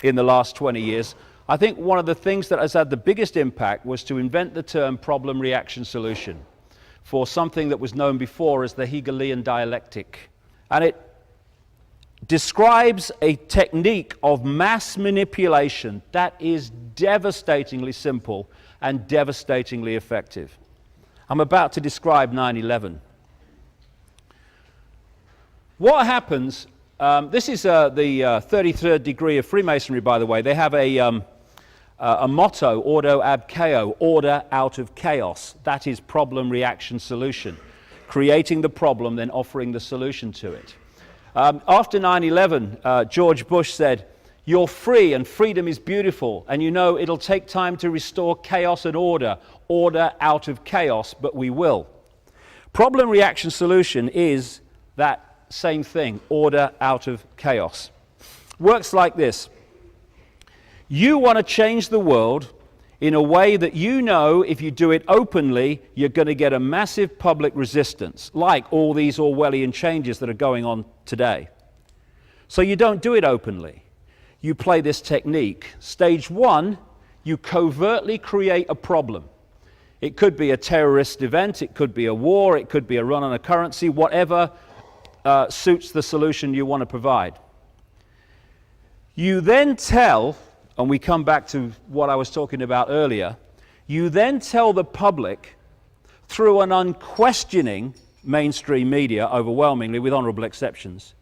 in the last 20 years, I think one of the things that has had the biggest impact was to invent the term problem, reaction, solution for something that was known before as the Hegelian dialectic. And it describes a technique of mass manipulation that is devastatingly simple and devastatingly effective. I'm about to describe 9/11. What happens, this is the 33rd degree of Freemasonry, by the way. They have a motto, ordo ab chaos, order out of chaos. That is problem, reaction, solution. Creating the problem, then offering the solution to it. After 9/11, George Bush said, "You're free and freedom is beautiful, and you know it'll take time to restore chaos and order out of chaos, but we will." Problem, reaction, solution is that same thing, order out of chaos. Works like this. You want to change the world in a way that you know if you do it openly, you're going to get a massive public resistance, like all these Orwellian changes that are going on today. So you don't do it openly. You play this technique. Stage 1, you covertly create a problem. It could be a terrorist event, it could be a war, it could be a run on a currency, whatever suits the solution you want to provide. You then tell, and we come back to what I was talking about earlier, you then tell the public through an unquestioning mainstream media, overwhelmingly with honorable exceptions,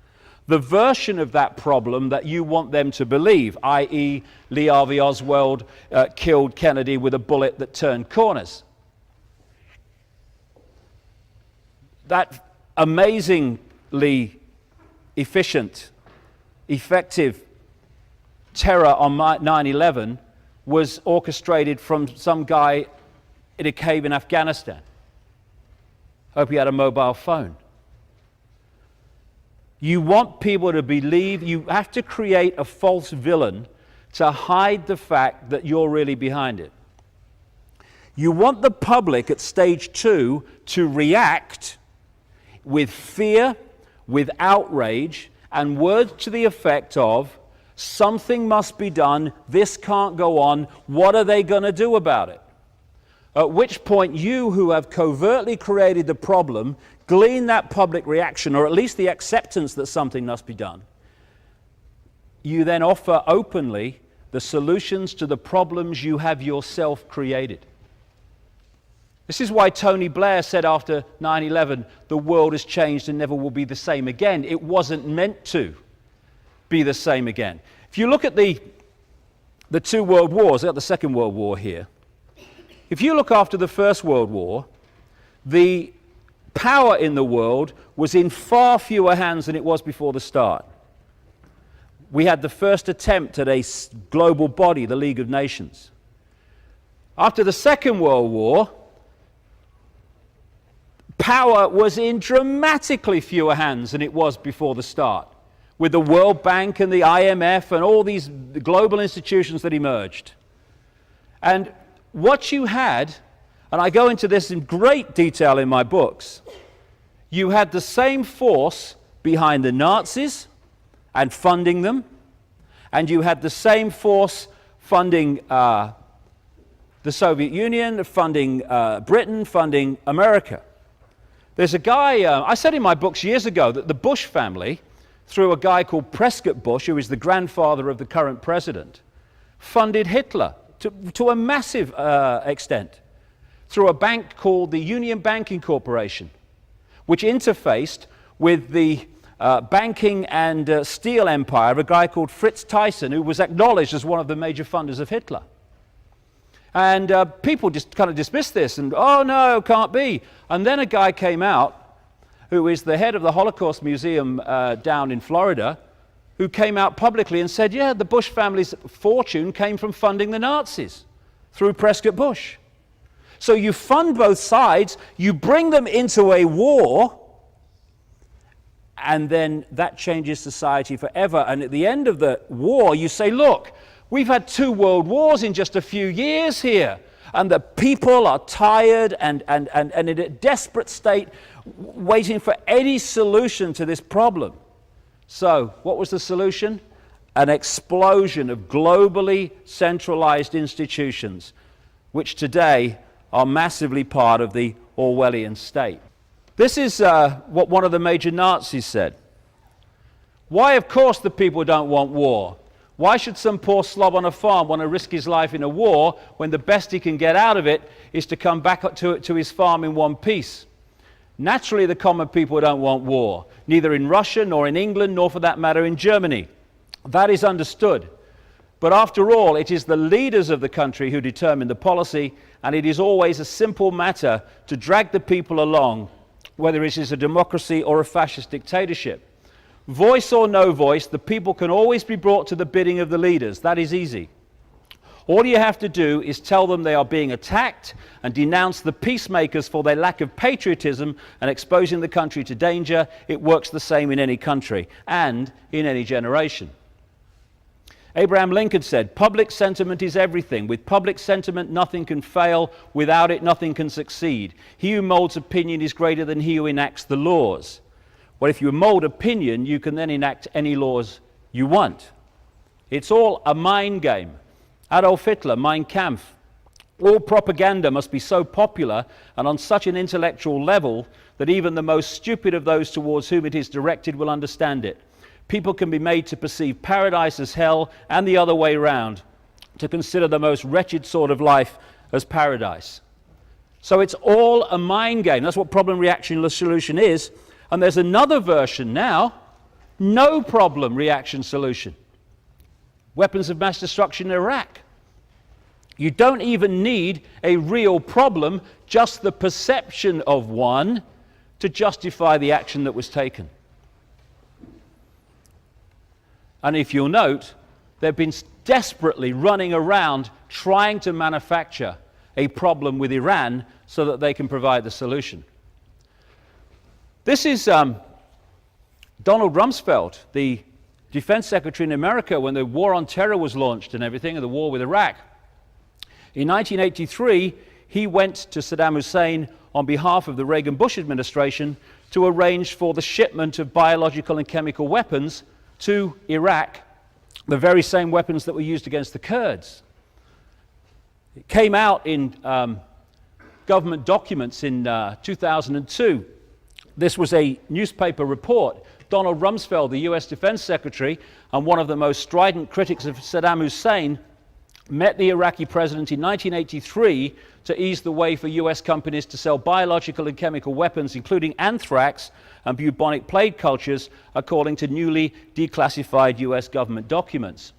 the version of that problem that you want them to believe, i.e. Lee Harvey Oswald killed Kennedy with a bullet that turned corners. That amazingly efficient, effective terror on 9/11 was orchestrated from some guy in a cave in Afghanistan. Hope he had a mobile phone. You want people to believe, you have to create a false villain to hide the fact that you're really behind it. You want the public at stage 2 to react with fear, with outrage, and words to the effect of, something must be done, this can't go on, what are they going to do about it? At which point you, who have covertly created the problem, glean that public reaction, or at least the acceptance that something must be done. You then offer openly the solutions to the problems you have yourself created. This is why Tony Blair said after 9/11, the world has changed and never will be the same again. It wasn't meant to be the same again. If you look at the two world wars, I've got the Second World War here. If you look after the First World War, the power in the world was in far fewer hands than it was before the start. We had the first attempt at a global body, the League of Nations. After the Second World War, power was in dramatically fewer hands than it was before the start, with the World Bank and the IMF and all these global institutions that emerged. And what you had, and I go into this in great detail in my books, you had the same force behind the Nazis and funding them, and you had the same force funding the Soviet Union, funding Britain, funding America. There's a guy, I said in my books years ago that the Bush family, through a guy called Prescott Bush, who is the grandfather of the current president, funded Hitler to a massive extent through a bank called the Union Banking Corporation, which interfaced with the banking and steel empire of a guy called Fritz Thyssen, who was acknowledged as one of the major funders of Hitler. And people just kind of dismissed this and, oh no, can't be. And then a guy came out who is the head of the Holocaust Museum down in Florida, who came out publicly and said, yeah, the Bush family's fortune came from funding the Nazis through Prescott Bush. So you fund both sides, you bring them into a war, and then that changes society forever. And at the end of the war, you say, look, we've had 2 world wars in just a few years here, and the people are tired and in a desperate state, waiting for any solution to this problem. So, what was the solution? An explosion of globally centralized institutions, which today are massively part of the Orwellian state. This is what one of the major Nazis said. Why, of course, the people don't want war. Why should some poor slob on a farm want to risk his life in a war when the best he can get out of it is to come back to his farm in one piece? Naturally, the common people don't want war, neither in Russia, nor in England, nor for that matter in Germany. That is understood. But after all, it is the leaders of the country who determine the policy, and it is always a simple matter to drag the people along, whether it is a democracy or a fascist dictatorship. Voice or no voice, the people can always be brought to the bidding of the leaders. That is easy. All you have to do is tell them they are being attacked and denounce the peacemakers for their lack of patriotism and exposing the country to danger. It works the same in any country and in any generation. Abraham Lincoln said, public sentiment is everything. With public sentiment, nothing can fail. Without it, nothing can succeed. He who molds opinion is greater than he who enacts the laws. Well, if you mold opinion, you can then enact any laws you want. It's all a mind game. Adolf Hitler, Mein Kampf. All propaganda must be so popular and on such an intellectual level that even the most stupid of those towards whom it is directed will understand it. People can be made to perceive paradise as hell and the other way round, to consider the most wretched sort of life as paradise. So it's all a mind game. That's what problem reaction solution is. And there's another version now No problem reaction solution. Weapons of mass destruction in Iraq. You don't even need a real problem, just the perception of one to justify the action that was taken. And if you'll note, they've been desperately running around trying to manufacture a problem with Iran so that they can provide the solution. This is Donald Rumsfeld, the Defense Secretary in America when the War on Terror was launched and everything, and the war with Iraq. In 1983, he went to Saddam Hussein on behalf of the Reagan-Bush administration to arrange for the shipment of biological and chemical weapons to Iraq, the very same weapons that were used against the Kurds. It came out in government documents in 2002. This was a newspaper report. Donald Rumsfeld, the US Defense Secretary and one of the most strident critics of Saddam Hussein, met the Iraqi president in 1983 to ease the way for US companies to sell biological and chemical weapons, including anthrax and bubonic plague cultures, according to newly declassified US government documents.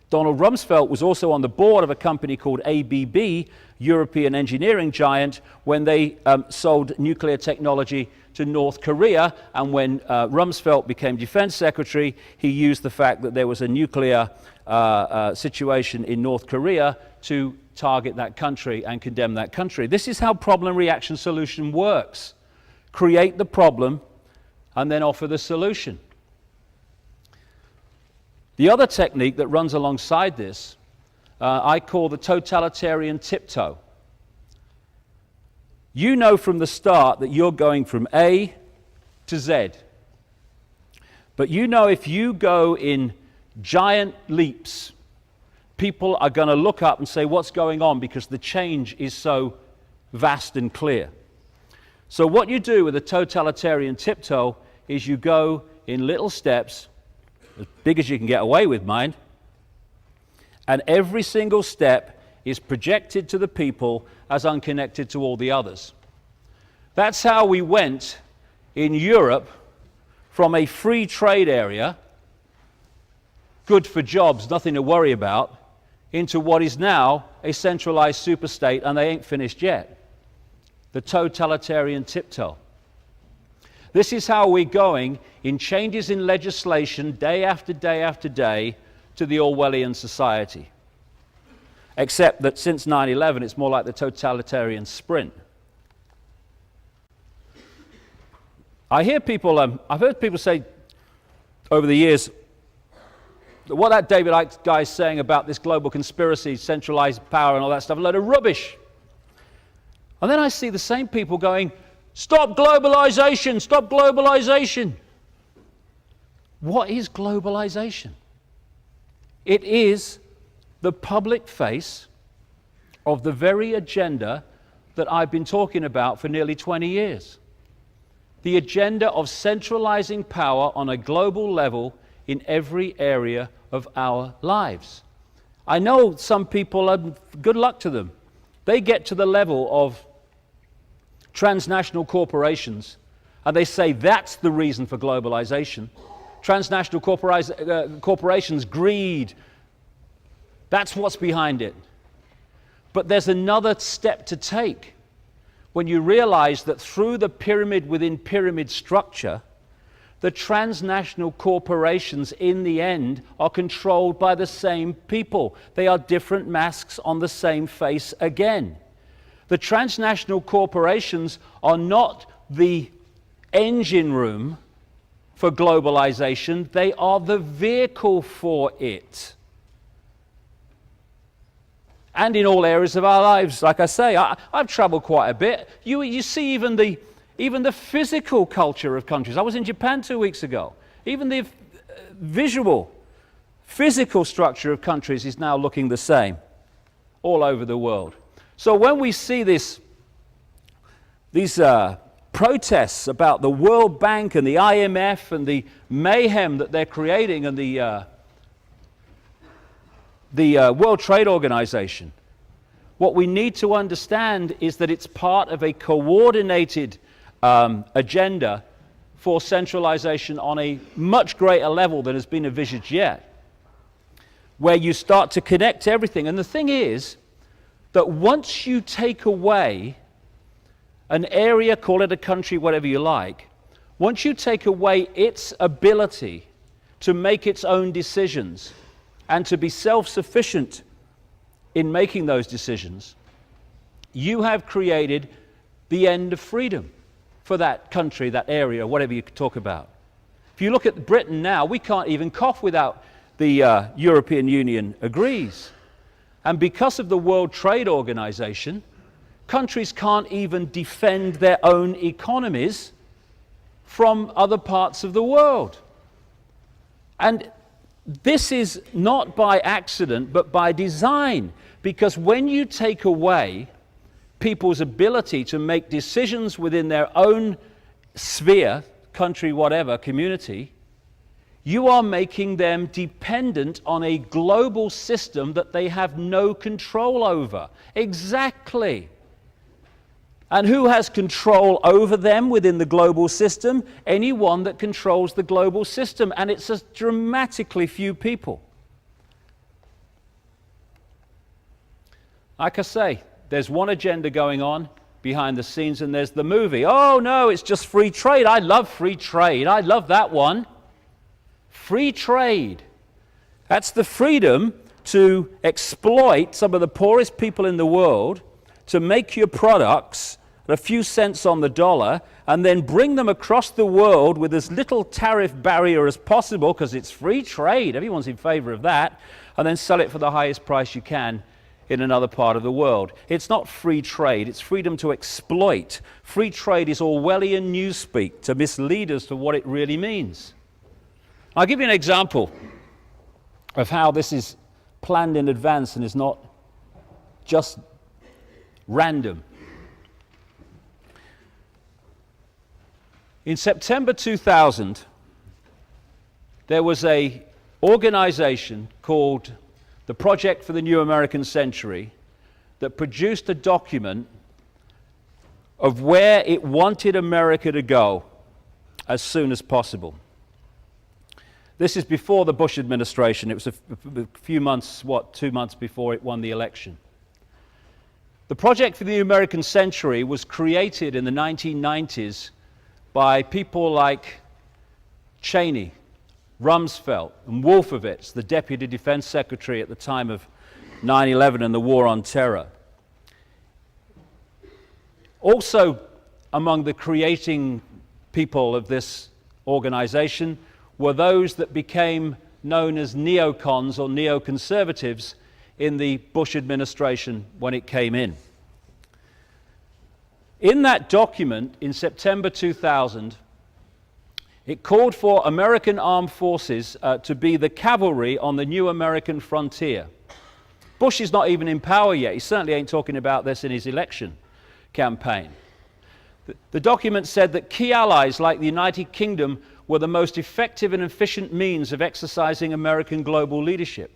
Donald Rumsfeld was also on the board of a company called ABB, European engineering giant, when they sold nuclear technology to North Korea, and when Rumsfeld became defense secretary, he used the fact that there was a nuclear situation in North Korea to target that country and condemn that country. This is how problem reaction solution works. Create the problem and then offer the solution. The other technique that runs alongside this, I call the totalitarian tiptoe. You know from the start that you're going from A to Z. But you know if you go in giant leaps, people are going to look up and say, what's going on? Because the change is so vast and clear. So what you do with a totalitarian tiptoe is you go in little steps, as big as you can get away with, mind, and every single step is projected to the people as unconnected to all the others. That's how we went in Europe from a free trade area, good for jobs, nothing to worry about, into what is now a centralized superstate, and they ain't finished yet. The totalitarian tiptoe. This is how we're going in changes in legislation day after day after day to the Orwellian society. Except that since 9/11, it's more like the totalitarian sprint. I hear people, I've heard people say over the years, that what that David Icke guy is saying about this global conspiracy, centralized power and all that stuff, a load of rubbish. And then I see the same people going, stop globalization, stop globalization. What is globalization? It is the public face of the very agenda that I've been talking about for nearly 20 years. The agenda of centralizing power on a global level in every area of our lives. I know some people, good luck to them. They get to the level of transnational corporations and they say that's the reason for globalization. Transnational corporations, greed, that's what's behind it. But there's another step to take when you realize that through the pyramid within pyramid structure, the transnational corporations in the end are controlled by the same people. They are different masks on the same face again. The transnational corporations are not the engine room for globalization, they are the vehicle for it. And in all areas of our lives, like I say, I've traveled quite a bit. You see even the physical culture of countries. I was in Japan 2 weeks ago. Even the visual, physical structure of countries is now looking the same all over the world. So when we see these protests about the World Bank and the IMF and the mayhem that they're creating and the World Trade Organization, what we need to understand is that it's part of a coordinated agenda for centralization on a much greater level than has been envisaged yet, where you start to connect everything. And the thing is that once you take away an area, call it a country, whatever you like, once you take away its ability to make its own decisions and to be self-sufficient in making those decisions, you have created the end of freedom for that country, that area, whatever you talk about. If you look at Britain now, we can't even cough without the European Union agrees. And because of the World Trade Organization, countries can't even defend their own economies from other parts of the world. And this is not by accident, but by design, because when you take away people's ability to make decisions within their own sphere, country, whatever, community, you are making them dependent on a global system that they have no control over. Exactly. And who has control over them within the global system? Anyone that controls the global system, and it's a dramatically few people. Like I say, there's one agenda going on behind the scenes, and there's the movie. Oh no, it's just free trade. I love free trade. I love that one. Free trade. That's the freedom to exploit some of the poorest people in the world, to make your products at a few cents on the dollar, and then bring them across the world with as little tariff barrier as possible, because it's free trade. Everyone's in favor of that. And then sell it for the highest price you can in another part of the world. It's not free trade, it's freedom to exploit. Free trade is Orwellian newspeak to mislead us to what it really means. I'll give you an example of how this is planned in advance and is not just random. In September 2000, there was an organization called the Project for the New American Century that produced a document of where it wanted America to go as soon as possible. This is before the Bush administration. It was a few months, 2 months before it won the election. The Project for the New American Century was created in the 1990s by people like Cheney, Rumsfeld, and Wolfowitz, the Deputy Defense Secretary at the time of 9/11 and the War on Terror. Also among the creating people of this organization were those that became known as neocons or neoconservatives in the Bush administration when it came in. In that document in September 2000, it called for American armed forces to be the cavalry on the new American frontier. Bush is not even in power yet. He certainly ain't talking about this in his election campaign. The document said that key allies like the United Kingdom were the most effective and efficient means of exercising American global leadership.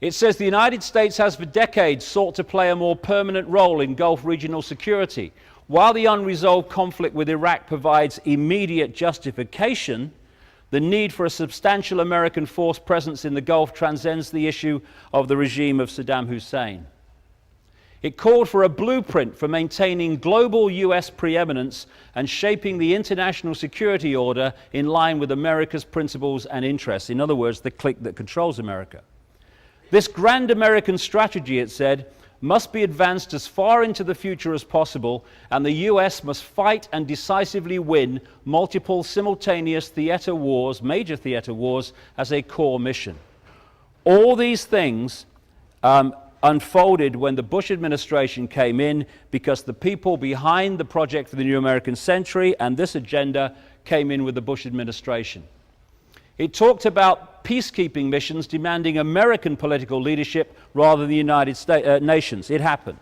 It says the United States has for decades sought to play a more permanent role in Gulf regional security. While the unresolved conflict with Iraq provides immediate justification, the need for a substantial American force presence in the Gulf transcends the issue of the regime of Saddam Hussein. It called for a blueprint for maintaining global US preeminence and shaping the international security order in line with America's principles and interests. In other words, the clique that controls America. This grand American strategy, it said, must be advanced as far into the future as possible, and the US must fight and decisively win multiple simultaneous theater wars, major theater wars, as a core mission. All these things unfolded when the Bush administration came in, because the people behind the Project for the New American Century and this agenda came in with the Bush administration. It talked about peacekeeping missions demanding American political leadership rather than the United Nations. It happened.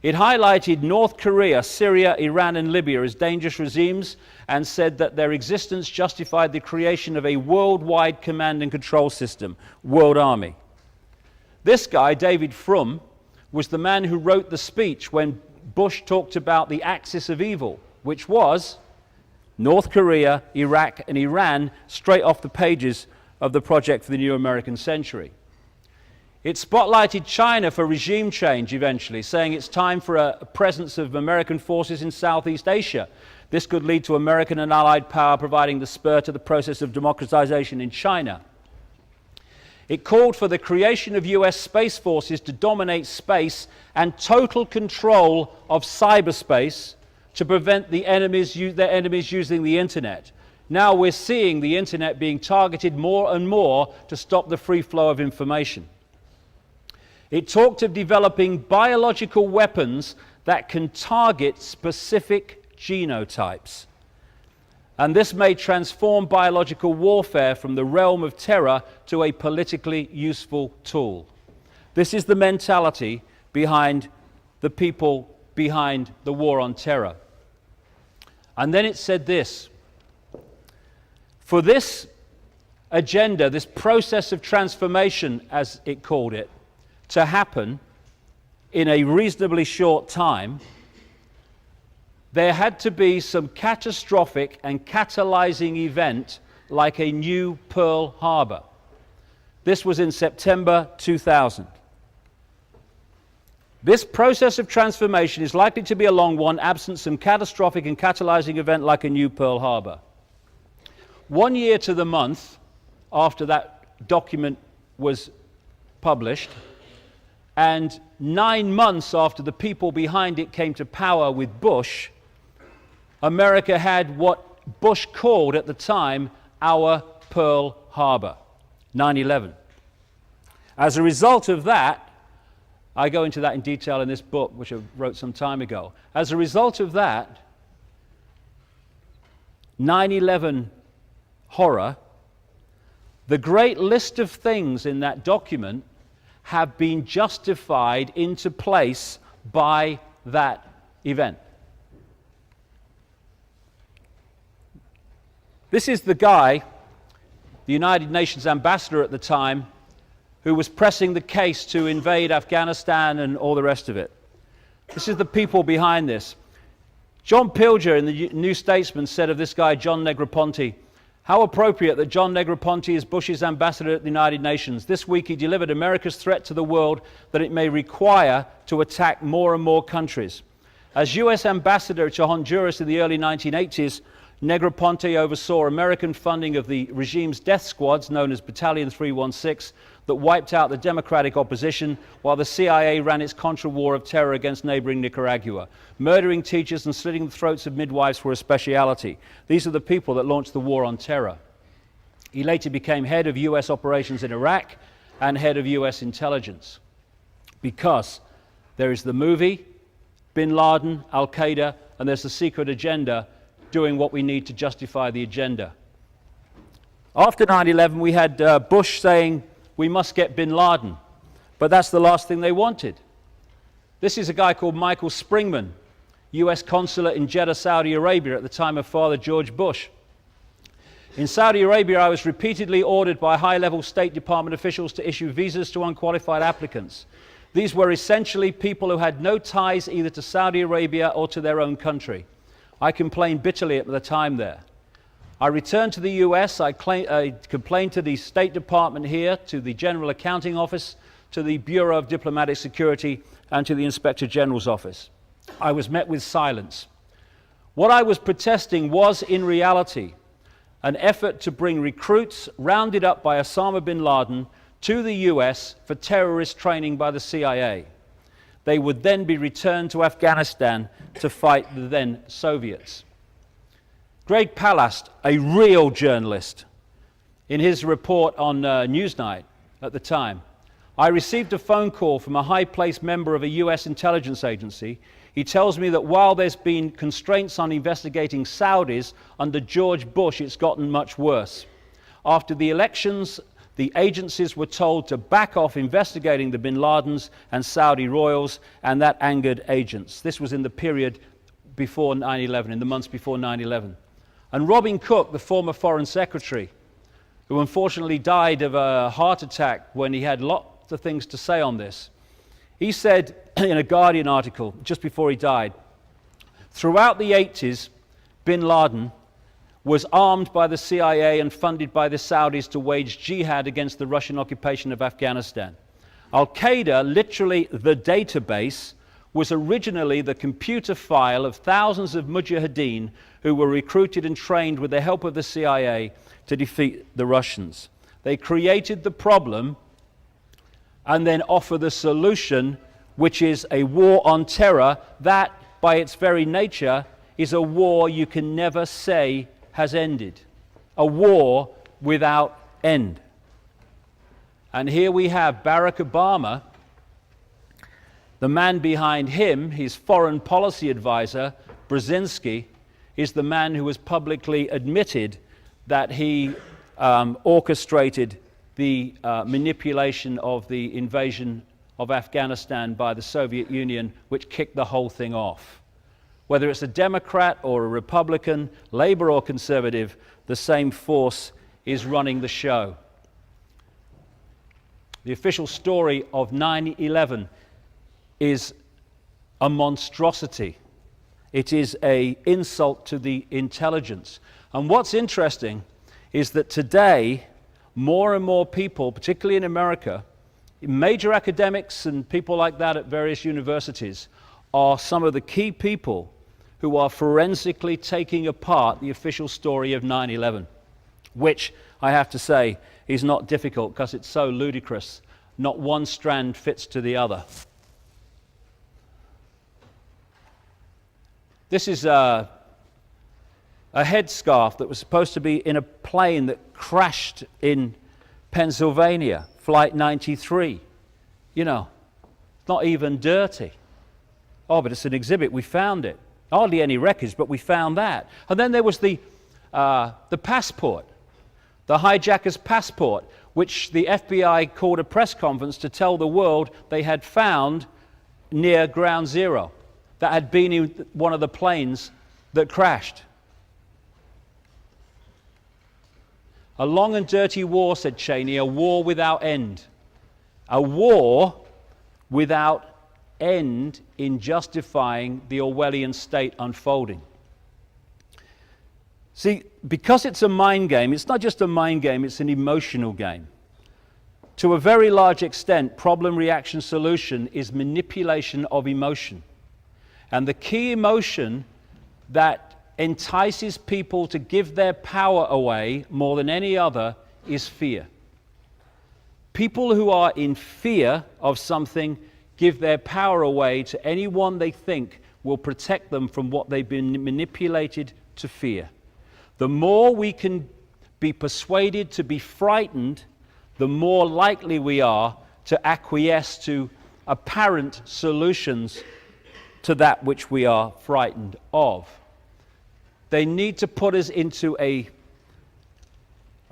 It highlighted North Korea, Syria, Iran, and Libya as dangerous regimes and said that their existence justified the creation of a worldwide command and control system, World Army. This guy, David Frum, was the man who wrote the speech when Bush talked about the axis of evil which was North Korea, Iraq, and Iran, straight off the pages of the Project for the New American Century. It spotlighted China for regime change eventually, saying it's time for a presence of American forces in Southeast Asia. This could lead to American and Allied power providing the spur to the process of democratization in China. It called for the creation of US space forces to dominate space and total control of cyberspace to prevent their enemies using the internet. Now we're seeing the internet being targeted more and more to stop the free flow of information. It talked of developing biological weapons that can target specific genotypes. And this may transform biological warfare from the realm of terror to a politically useful tool. This is the mentality behind the people behind the war on terror. And then it said this: for this agenda, this process of transformation, as it called it, to happen in a reasonably short time, there had to be some catastrophic and catalyzing event like a new Pearl Harbor. This was in September 2000. This process of transformation is likely to be a long one, absent some catastrophic and catalyzing event like a new Pearl Harbor. 1 year to the month after that document was published, and 9 months after the people behind it came to power with Bush, America had what Bush called at the time our Pearl Harbor, 9/11. As a result of that, I go into that in detail in this book, which I wrote some time ago. As a result of that, 9/11 horror, the great list of things in that document have been justified into place by that event. This is the guy, the United Nations ambassador at the time, who was pressing the case to invade Afghanistan and all the rest of it. This is the people behind this. John Pilger in the New Statesman said of this guy, John Negroponte, how appropriate that John Negroponte is Bush's ambassador at the United Nations. This week he delivered America's threat to the world that it may require to attack more and more countries. As US ambassador to Honduras in the early 1980s, Negroponte oversaw American funding of the regime's death squads, known as Battalion 316, that wiped out the democratic opposition, while the CIA ran its Contra war of terror against neighboring Nicaragua. Murdering teachers and slitting the throats of midwives were a speciality. These are the people that launched the war on terror. He later became head of US operations in Iraq and head of US intelligence. Because there is the movie, Bin Laden, Al-Qaeda, and there's the secret agenda doing what we need to justify the agenda. After 9/11, we had Bush saying, we must get Bin Laden, but that's the last thing they wanted. This is a guy called Michael Springman, US consulate in Jeddah, Saudi Arabia at the time of Father George Bush. In Saudi Arabia, I was repeatedly ordered by high-level State Department officials to issue visas to unqualified applicants. These were essentially people who had no ties either to Saudi Arabia or to their own country. I complained bitterly at the time there. I returned to the US, I complained to the State Department here, to the General Accounting Office, to the Bureau of Diplomatic Security, and to the Inspector General's office. I was met with silence. What I was protesting was, in reality, an effort to bring recruits rounded up by Osama bin Laden to the US for terrorist training by the CIA. They would then be returned to Afghanistan to fight the then Soviets. Greg Palast, a real journalist, in his report on Newsnight at the time, I received a phone call from a high-placed member of a US intelligence agency. He tells me that while there's been constraints on investigating Saudis under George Bush, it's gotten much worse. After the elections, the agencies were told to back off investigating the bin Ladens and Saudi royals, and that angered agents. This was in the period before 9/11, in the months before 9/11. And Robin Cook, the former foreign secretary, who unfortunately died of a heart attack when he had lots of things to say on this, he said in a Guardian article just before he died, throughout the 80s, bin Laden was armed by the CIA and funded by the Saudis to wage jihad against the Russian occupation of Afghanistan. Al-Qaeda, literally the database, was originally the computer file of thousands of mujahideen who were recruited and trained with the help of the CIA to defeat the Russians. They created the problem and then offer the solution, which is a war on terror that, by its very nature, is a war you can never say has ended. A war without end. And here we have Barack Obama. The man behind him, his foreign policy advisor, Brzezinski, is the man who has publicly admitted that he orchestrated the manipulation of the invasion of Afghanistan by the Soviet Union, which kicked the whole thing off. Whether it's a Democrat or a Republican, Labor or Conservative, the same force is running the show. The official story of 9/11 is a monstrosity. It is an insult to the intelligence. And what's interesting is that today, more and more people, particularly in America, major academics and people like that at various universities, are some of the key people who are forensically taking apart the official story of 9/11, which, I have to say, is not difficult because it's so ludicrous. Not one strand fits to the other. This is a headscarf that was supposed to be in a plane that crashed in Pennsylvania, Flight 93. You know, it's not even dirty. Oh, but it's an exhibit. We found it. Hardly any wreckage, but we found that. And then there was the passport, the hijacker's passport, which the FBI called a press conference to tell the world they had found near Ground Zero, that had been in one of the planes that crashed. A long and dirty war, said Cheney, a war without end. A war without end in justifying the Orwellian state unfolding. See, because it's a mind game, it's not just a mind game, it's an emotional game. To a very large extent, problem, reaction, solution is manipulation of emotion. And the key emotion that entices people to give their power away more than any other is fear. People who are in fear of something give their power away to anyone they think will protect them from what they've been manipulated to fear. The more we can be persuaded to be frightened, the more likely we are to acquiesce to apparent solutions to that which we are frightened of. They need to put us into a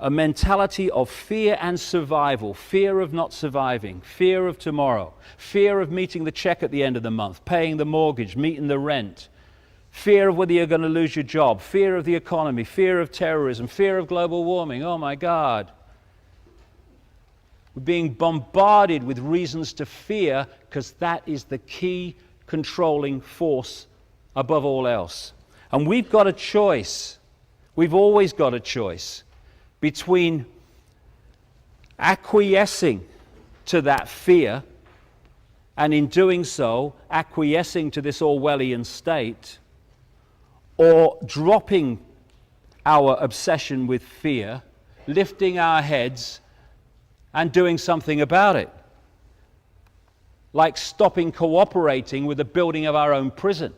mentality of fear and survival, fear of not surviving, fear of tomorrow, fear of meeting the check at the end of the month, paying the mortgage, meeting the rent, fear of whether you're going to lose your job, fear of the economy, fear of terrorism, fear of global warming. Oh my God. We're being bombarded with reasons to fear because that is the key controlling force above all else. And we've got a choice. We've always got a choice between acquiescing to that fear and in doing so acquiescing to this Orwellian state, or dropping our obsession with fear, lifting our heads and doing something about it. Like stopping cooperating with the building of our own prison.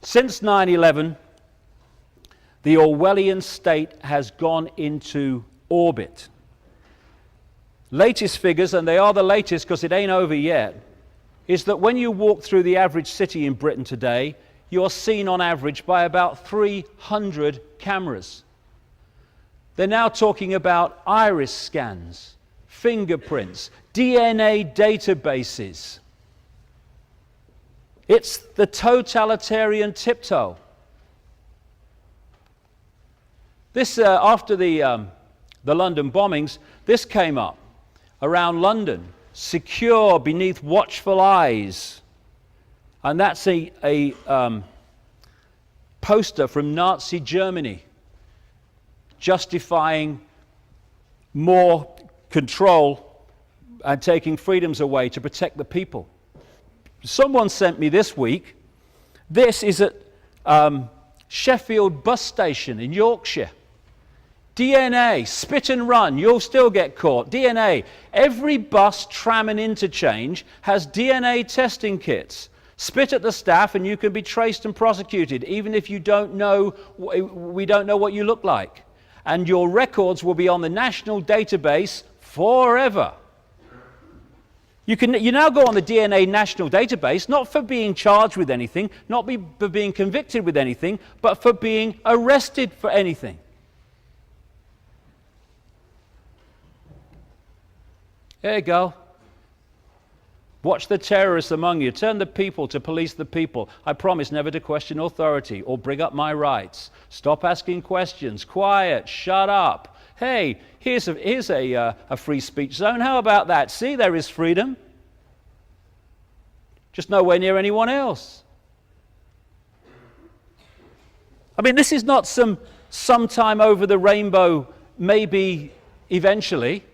Since 9/11, the Orwellian state has gone into orbit. Latest figures, and they are the latest because it ain't over yet, is that when you walk through the average city in Britain today, you're seen on average by about 300 cameras. They're now talking about iris scans, fingerprints, DNA databases. It's the totalitarian tiptoe. This, after the London bombings, this came up around London, secure beneath watchful eyes. And that's poster from Nazi Germany justifying more control and taking freedoms away to protect the people. Someone sent me this week, this is at Sheffield bus station in Yorkshire. DNA, spit and run, you'll still get caught. DNA, every bus, tram and interchange has DNA testing kits. Spit at the staff and you can be traced and prosecuted, even if you don't know, we don't know what you look like. And your records will be on the national database forever. You now go on the DNA national database, not for being charged with anything, not for being convicted with anything, but for being arrested for anything. There you go. Watch the terrorists among you. Turn the people to police the people. I promise never to question authority or bring up my rights. Stop asking questions. Quiet. Shut up. Hey, here's a free speech zone. How about that? See, there is freedom. Just nowhere near anyone else. I mean, this is not sometime over the rainbow, maybe eventually.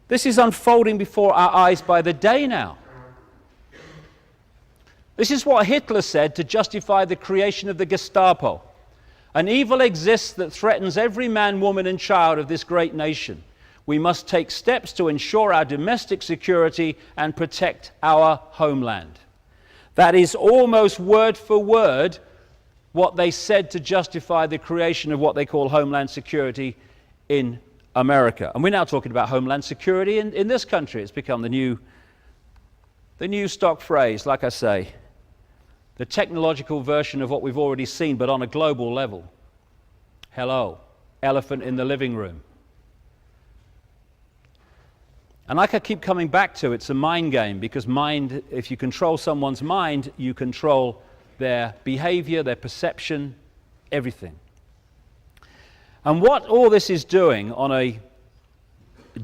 This is unfolding before our eyes by the day now. This is what Hitler said to justify the creation of the Gestapo. An evil exists that threatens every man, woman, and child of this great nation. We must take steps to ensure our domestic security and protect our homeland. That is almost word for word what they said to justify the creation of what they call Homeland Security in America. And we're now talking about Homeland Security in this country. It's become the new stock phrase, like I say. The technological version of what we've already seen, but on a global level. Hello, elephant in the living room. And like I keep coming back to, it's a mind game, because mind, if you control someone's mind, you control their behavior, their perception, everything. And what all this is doing on a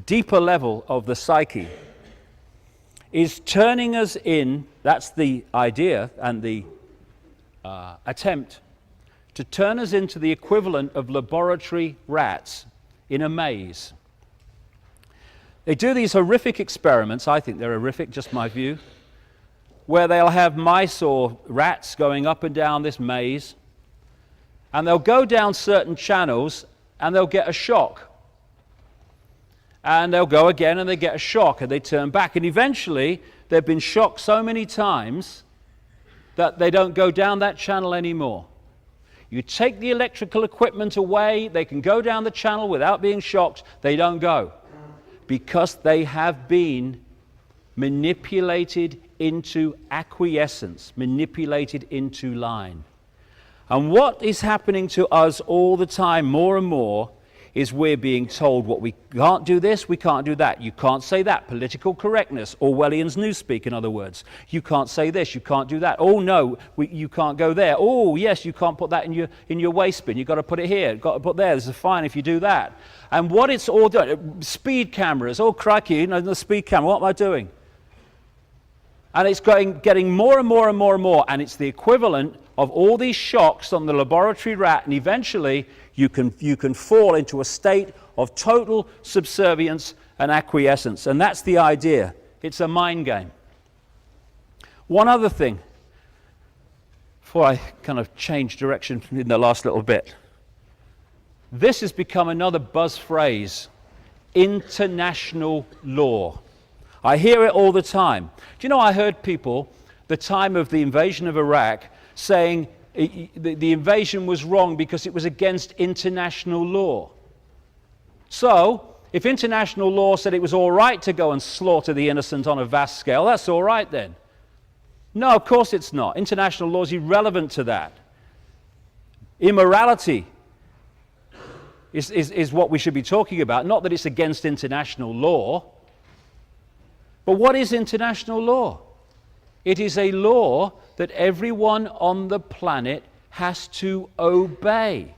deeper level of the psyche is turning us in, that's the idea and the attempt, to turn us into the equivalent of laboratory rats in a maze. They do these horrific experiments, I think they're horrific, just my view, where they'll have mice or rats going up and down this maze, and they'll go down certain channels and they'll get a shock. And they'll go again and they get a shock and they turn back. And eventually, they've been shocked so many times that they don't go down that channel anymore. You take the electrical equipment away, they can go down the channel without being shocked. They don't go. Because they have been manipulated into acquiescence, manipulated into line. And what is happening to us all the time, more and more, is we're being told what we can't do this, we can't do that. You can't say that. Political correctness, Orwellian's newspeak, in other words. You can't say this, you can't do that. Oh no, you can't go there. Oh yes, you can't put that in your waste bin. You've got to put it here. You've got to put there. There's a fine if you do that. And what it's all doing, speed cameras. Oh crikey, you know, the speed camera. What am I doing? And it's getting more and more and more and more. And it's the equivalent of all these shocks on the laboratory rat, and eventually you can fall into a state of total subservience and acquiescence. And that's the idea. It's a mind game. One other thing, before I kind of change direction in the last little bit. This has become another buzz phrase, international law. I hear it all the time. Do you know, I heard people, the time of the invasion of Iraq, saying the invasion was wrong because it was against international law. So, if international law said it was all right to go and slaughter the innocent on a vast scale, that's all right then. No, of course it's not. International law is irrelevant to that. Immorality is what we should be talking about. Not that it's against international law. But what is international law? It is a law that everyone on the planet has to obey.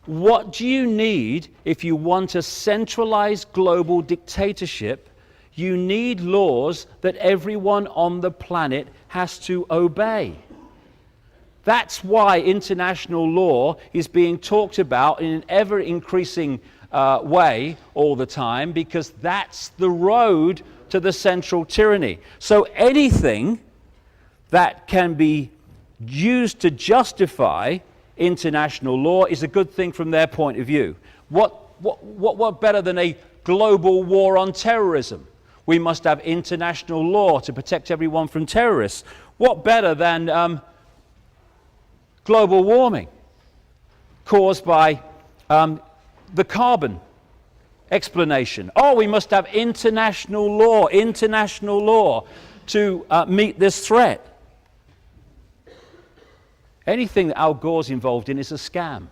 What do you need if you want a centralized global dictatorship? You need laws that everyone on the planet has to obey. That's why international law is being talked about in an ever-increasing way all the time, because that's the road to the central tyranny. So anything that can be used to justify international law is a good thing from their point of view. What better than a global war on terrorism? We must have international law to protect everyone from terrorists. What better than global warming caused by the carbon explanation? Oh, we must have international law to meet this threat. Anything that Al Gore's involved in is a scam.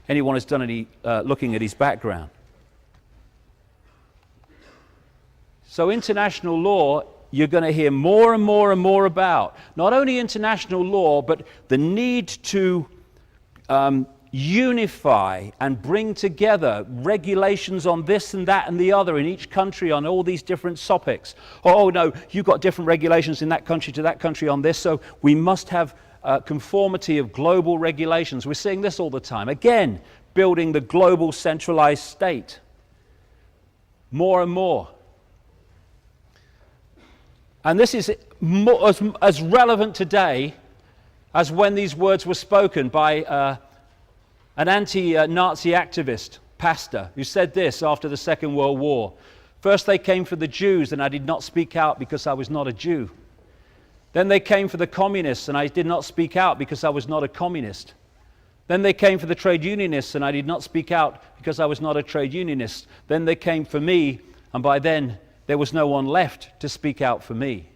Anyone who's done any looking at his background. So international law, you're going to hear more and more and more about. Not only international law, but the need to unify and bring together regulations on this and that and the other in each country on all these different topics. Oh no, you've got different regulations in that country to that country on this, so we must have conformity of global regulations. We're seeing this all the time. Again, building the global centralized state. More and more. And this is as relevant today as when these words were spoken by an anti-Nazi activist, pastor, who said this after the Second World War. First they came for the Jews, and I did not speak out because I was not a Jew. Then they came for the communists, and I did not speak out because I was not a communist. Then they came for the trade unionists, and I did not speak out because I was not a trade unionist. Then they came for me, and by then there was no one left to speak out for me.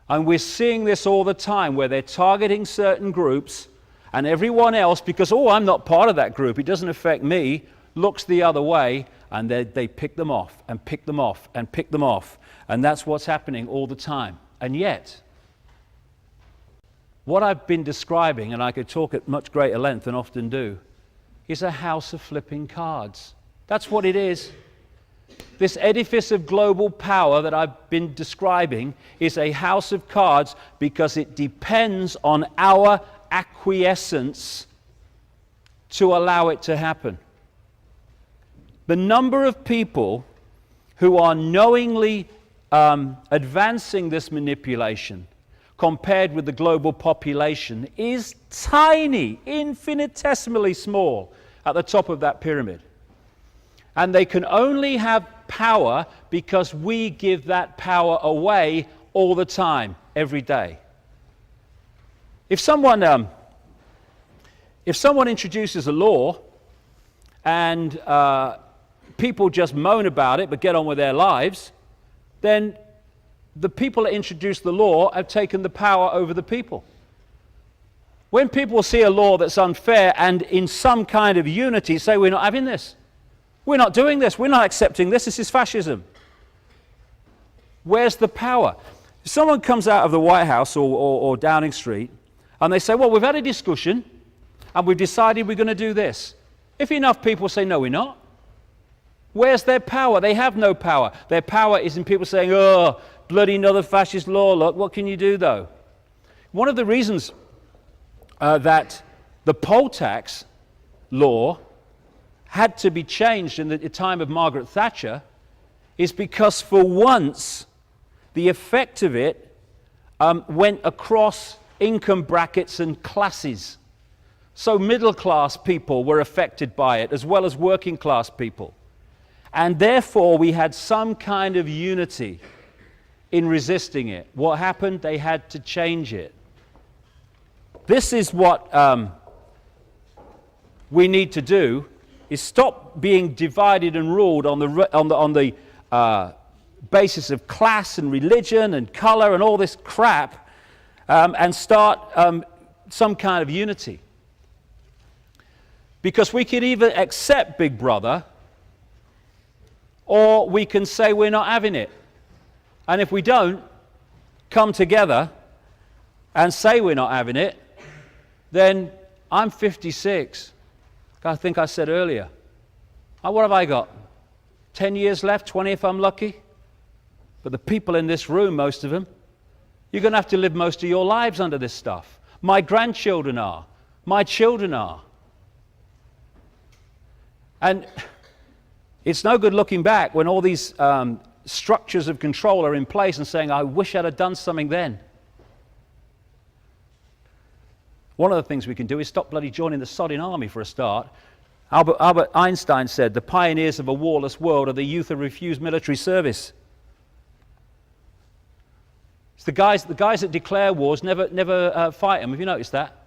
And we're seeing this all the time, where they're targeting certain groups, and everyone else, because, oh, I'm not part of that group, it doesn't affect me, looks the other way, and they pick them off, and pick them off, and pick them off. And that's what's happening all the time. And yet, what I've been describing, and I could talk at much greater length and often do, is a house of flipping cards. That's what it is. This edifice of global power that I've been describing is a house of cards because it depends on our acquiescence to allow it to happen. The number of people who are knowingly advancing this manipulation compared with the global population is tiny, infinitesimally small at the top of that pyramid. And they can only have power because we give that power away all the time, every day. If someone introduces a law and people just moan about it but get on with their lives, then the people that introduced the law have taken the power over the people. When people see a law that's unfair and in some kind of unity say, we're not having this, we're not doing this, we're not accepting this, this is fascism. Where's the power? If someone comes out of the White House or Downing Street and they say, well, we've had a discussion and we've decided we're going to do this. If enough people say, no, we're not, where's their power? They have no power. Their power is in people saying, oh, bloody another fascist law, look, what can you do though? One of the reasons that the poll tax law had to be changed in the time of Margaret Thatcher is because for once the effect of it went across income brackets and classes. So middle class people were affected by it as well as working class people. And therefore we had some kind of unity in resisting it. What happened? They had to change it. This is what we need to do, is stop being divided and ruled on the basis of class and religion and color and all this crap, and start some kind of unity. Because we could either accept Big Brother, or we can say we're not having it. And if we don't come together and say we're not having it, then I'm 56. I think I said earlier. What have I got? 10 years left, 20 if I'm lucky? But the people in this room, most of them, you're going to have to live most of your lives under this stuff. My grandchildren are. My children are. And it's no good looking back when all these structures of control are in place and saying, I wish I'd have done something then. One of the things we can do is stop bloody joining the sodding army for a start. Albert Einstein said, the pioneers of a warless world are the youth who refuse military service. It's the guys that declare wars never fight them. Have you noticed that?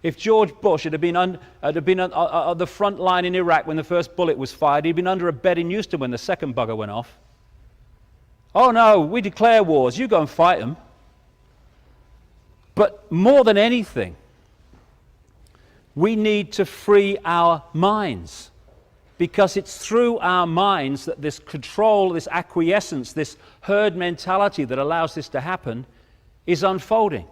If George Bush had been on the front line in Iraq when the first bullet was fired, he'd been under a bed in Houston when the second bugger went off. Oh no, we declare wars, you go and fight them. But more than anything, we need to free our minds, because it's through our minds that this control, this acquiescence, this herd mentality that allows this to happen is unfolding.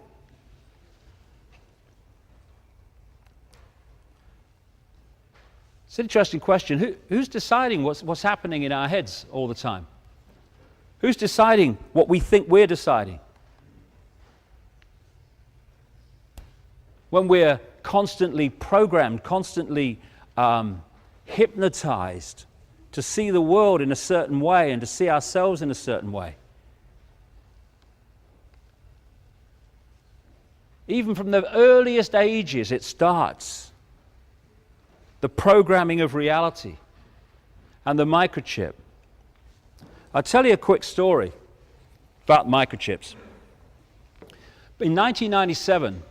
It's an interesting question. Who's deciding what's happening in our heads all the time? Who's deciding what we think we're deciding? When we're constantly programmed, constantly hypnotized to see the world in a certain way and to see ourselves in a certain way. Even from the earliest ages, it starts. The programming of reality and the microchip. I'll tell you a quick story about microchips. In 1997,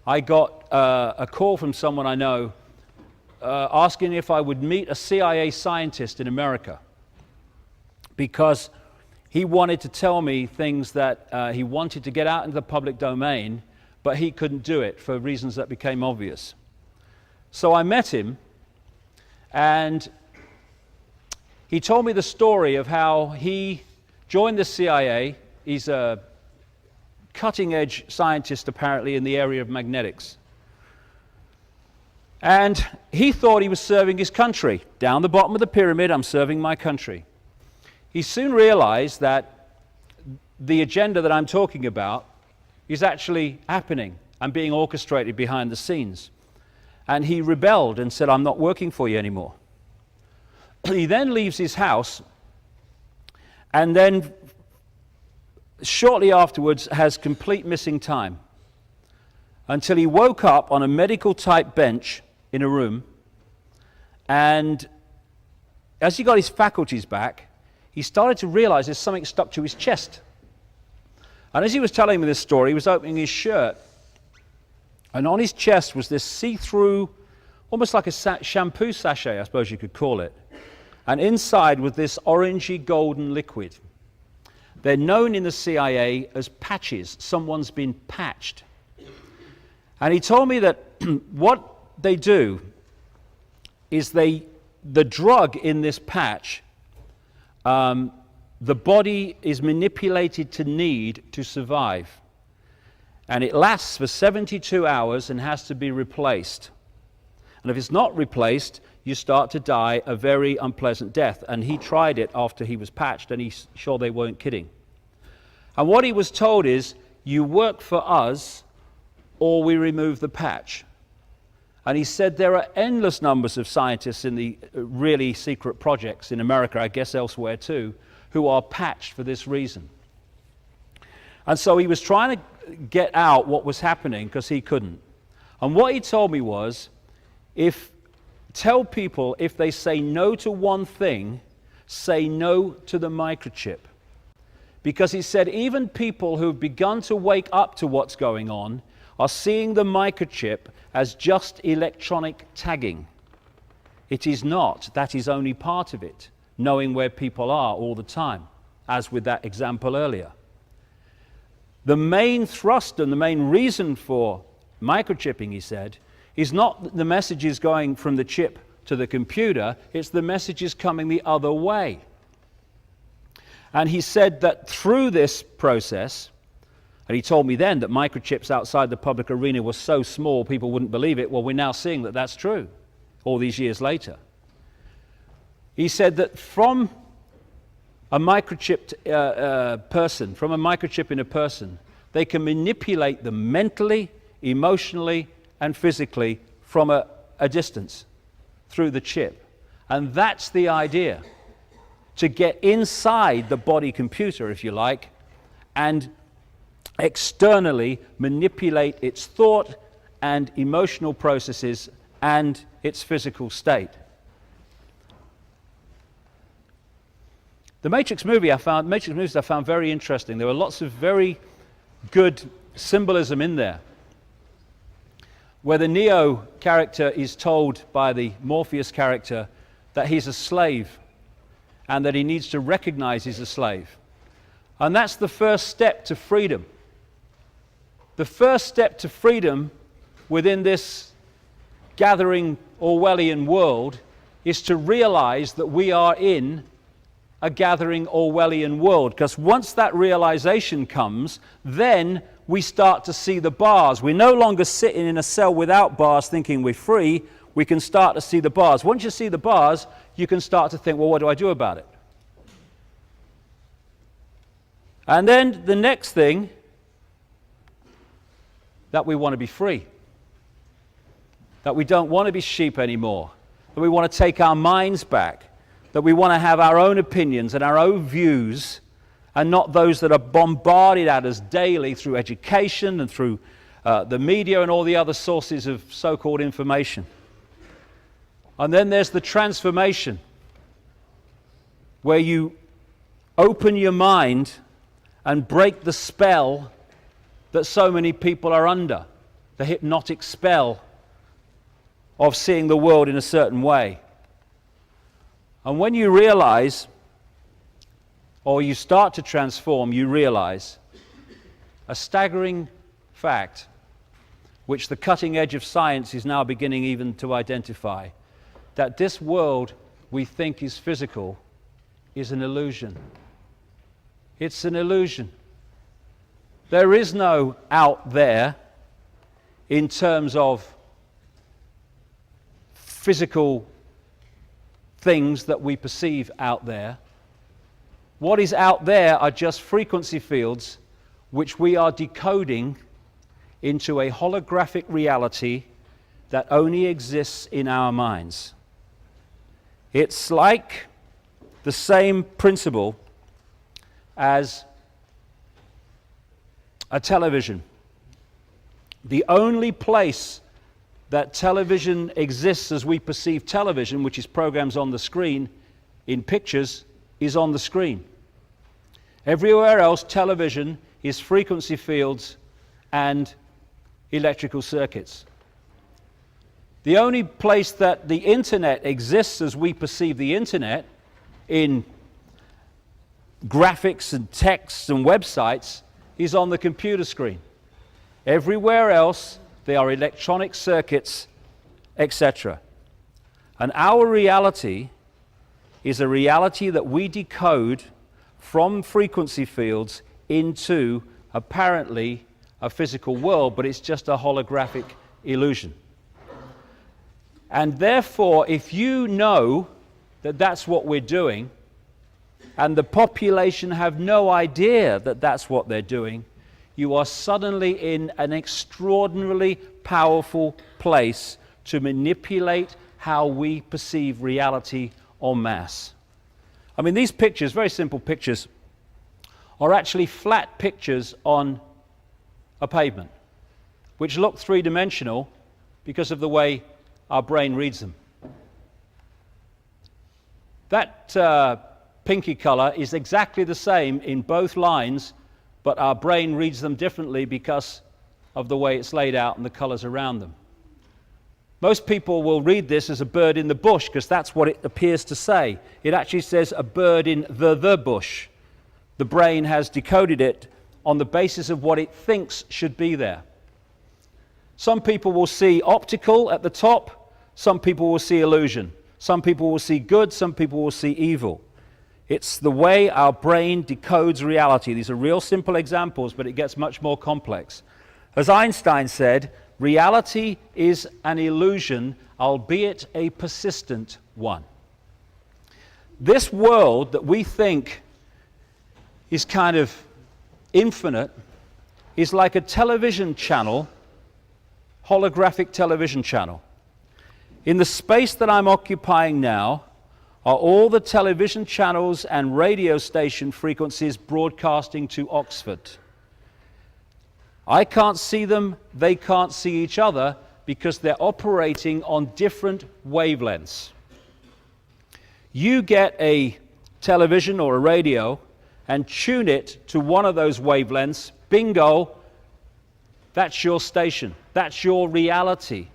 I got a call from someone I know asking if I would meet a CIA scientist in America, because he wanted to tell me things that he wanted to get out into the public domain, but he couldn't do it for reasons that became obvious. So I met him, and he told me the story of how he joined the CIA. He's a cutting-edge scientist, apparently, in the area of magnetics. And he thought he was serving his country. Down the bottom of the pyramid, I'm serving my country. He soon realized that the agenda that I'm talking about is actually happening and being orchestrated behind the scenes. And he rebelled and said, I'm not working for you anymore. He then leaves his house, and then shortly afterwards has complete missing time, until he woke up on a medical type bench in a room, and as he got his faculties back, he started to realize there's something stuck to his chest. And as he was telling me this story, he was opening his shirt, and on his chest was this see-through, almost like a shampoo sachet, I suppose you could call it, and inside was this orangey golden liquid. They're known in the CIA as patches. Someone's been patched. And he told me that what they do is the drug in this patch, the body is manipulated to need to survive. And it lasts for 72 hours and has to be replaced. And if it's not replaced, you start to die a very unpleasant death. And he tried it after he was patched, and he's sure they weren't kidding. And what he was told is, you work for us, or we remove the patch. And he said there are endless numbers of scientists in the really secret projects in America, I guess elsewhere too, who are patched for this reason. And so he was trying to get out what was happening because he couldn't. And what he told me was, tell people if they say no to one thing, say no to the microchip. Because he said even people who've begun to wake up to what's going on are seeing the microchip as just electronic tagging. It is not. That is only part of it, knowing where people are all the time, as with that example earlier. The main thrust and the main reason for microchipping, he said, is not the messages going from the chip to the computer, it's the messages coming the other way. And he said that through this process, and he told me then that microchips outside the public arena were so small people wouldn't believe it. Well, we're now seeing that that's true all these years later. He said that from a microchipped person, from a microchip in a person, they can manipulate them mentally, emotionally, and physically from a distance through the chip. And that's the idea, to get inside the body computer, if you like, and externally manipulate its thought and emotional processes and its physical state. The Matrix movies I found very interesting. There were lots of very good symbolism in there, where the Neo character is told by the Morpheus character that he's a slave and that he needs to recognize he's a slave. And that's the first step to freedom. The first step to freedom within this gathering Orwellian world is to realize that we are in a gathering Orwellian world. Because once that realization comes, then we start to see the bars. We're no longer sitting in a cell without bars thinking we're free. We can start to see the bars. Once you see the bars, you can start to think, well, what do I do about it? And then the next thing, that we want to be free. That we don't want to be sheep anymore. That we want to take our minds back. That we want to have our own opinions and our own views, and not those that are bombarded at us daily through education and through the media and all the other sources of so-called information. And then there's the transformation, where you open your mind and break the spell that so many people are under, the hypnotic spell of seeing the world in a certain way. And when you realize, or you start to transform, you realize a staggering fact, which the cutting edge of science is now beginning even to identify, that this world we think is physical is an illusion. It's an illusion. There is no out there in terms of physical things that we perceive out there. What is out there are just frequency fields which we are decoding into a holographic reality that only exists in our minds. It's like the same principle as a television. The only place that television exists as we perceive television, which is programs on the screen in pictures, is on the screen. Everywhere else, television is frequency fields and electrical circuits. The only place that the internet exists as we perceive the internet, in graphics and texts and websites, is on the computer screen. Everywhere else, they are electronic circuits, etc. And our reality is a reality that we decode from frequency fields into apparently a physical world, but it's just a holographic illusion. And therefore, if you know that that's what we're doing, and the population have no idea that that's what they're doing, you are suddenly in an extraordinarily powerful place to manipulate how we perceive reality en masse. I mean, these pictures, very simple pictures, are actually flat pictures on a pavement, which look three-dimensional because of the way our brain reads them. That pinky color is exactly the same in both lines, but our brain reads them differently because of the way it's laid out and the colors around them. Most people will read this as a bird in the bush because that's what it appears to say. It actually says a bird in the bush. The brain has decoded it on the basis of what it thinks should be there. Some people will see optical at the top, some people will see illusion. Some people will see good, some people will see evil. It's the way our brain decodes reality. These are real simple examples, but it gets much more complex. As Einstein said, reality is an illusion, albeit a persistent one. This world that we think is kind of infinite is like a television channel, holographic television channel. In the space that I'm occupying now are all the television channels and radio station frequencies broadcasting to Oxford. I can't see them, they can't see each other because they're operating on different wavelengths. You get a television or a radio and tune it to one of those wavelengths, bingo, that's your station, that's your reality.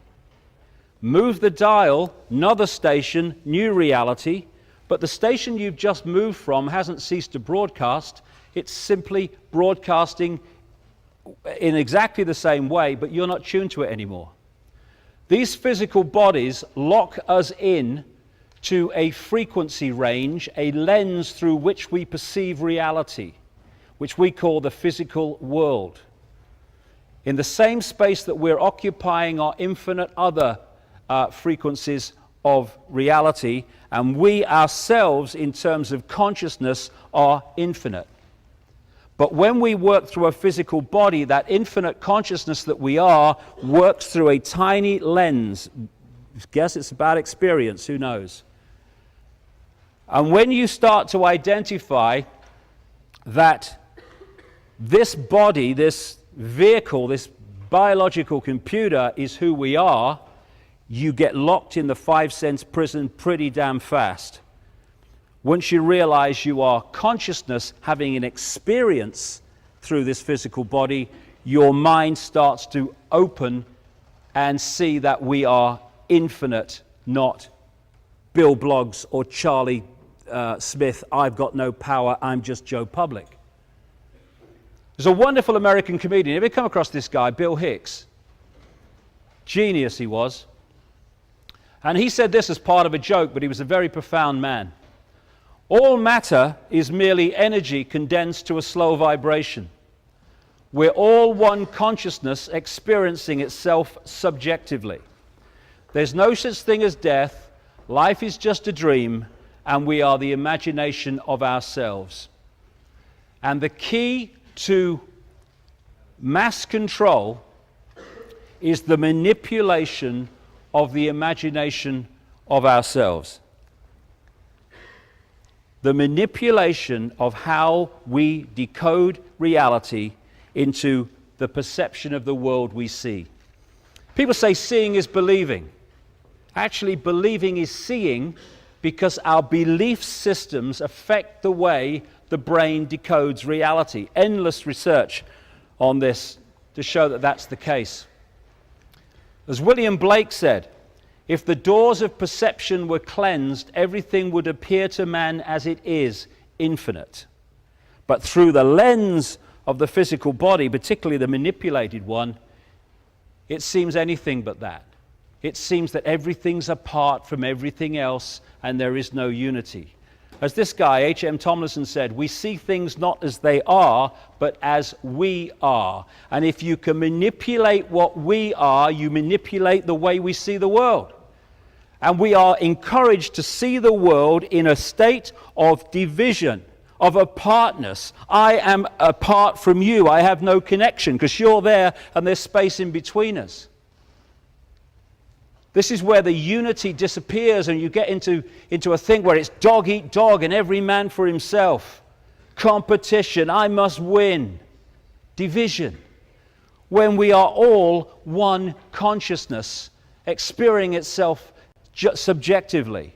Move the dial, another station, new reality, but the station you've just moved from hasn't ceased to broadcast, it's simply broadcasting in exactly the same way, but you're not tuned to it anymore. These physical bodies lock us in to a frequency range, a lens through which we perceive reality, which we call the physical world. In the same space that we're occupying are infinite other frequencies of reality, and we ourselves, in terms of consciousness, are infinite. But when we work through a physical body, that infinite consciousness that we are works through a tiny lens. I guess it's about experience, who knows? And when you start to identify that this body, this vehicle, this biological computer is who we are, you get locked in the 5 sense prison pretty damn fast. Once you realize you are consciousness having an experience through this physical body, your mind starts to open and see that we are infinite, not Bill Bloggs or Charlie Smith, I've got no power, I'm just Joe Public. There's a wonderful American comedian. Have you come across this guy, Bill Hicks? Genius he was. And he said this as part of a joke, but he was a very profound man. All matter is merely energy condensed to a slow vibration. We're all one consciousness experiencing itself subjectively. There's no such thing as death. Life is just a dream, and we are the imagination of ourselves. And the key to mass control is the manipulation of the imagination of ourselves. The manipulation of how we decode reality into the perception of the world we see. People say seeing is believing. Actually, believing is seeing because our belief systems affect the way the brain decodes reality. Endless research on this to show that that's the case. As William Blake said, if the doors of perception were cleansed, everything would appear to man as it is, infinite. But through the lens of the physical body, particularly the manipulated one, it seems anything but that. It seems that everything's apart from everything else and there is no unity. As this guy, H.M. Tomlinson, said, we see things not as they are, but as we are. And if you can manipulate what we are, you manipulate the way we see the world. And we are encouraged to see the world in a state of division, of apartness. I am apart from you. I have no connection because you're there and there's space in between us. This is where the unity disappears and you get into a thing where it's dog eat dog and every man for himself. Competition, I must win. Division. When we are all one consciousness, experiencing itself subjectively,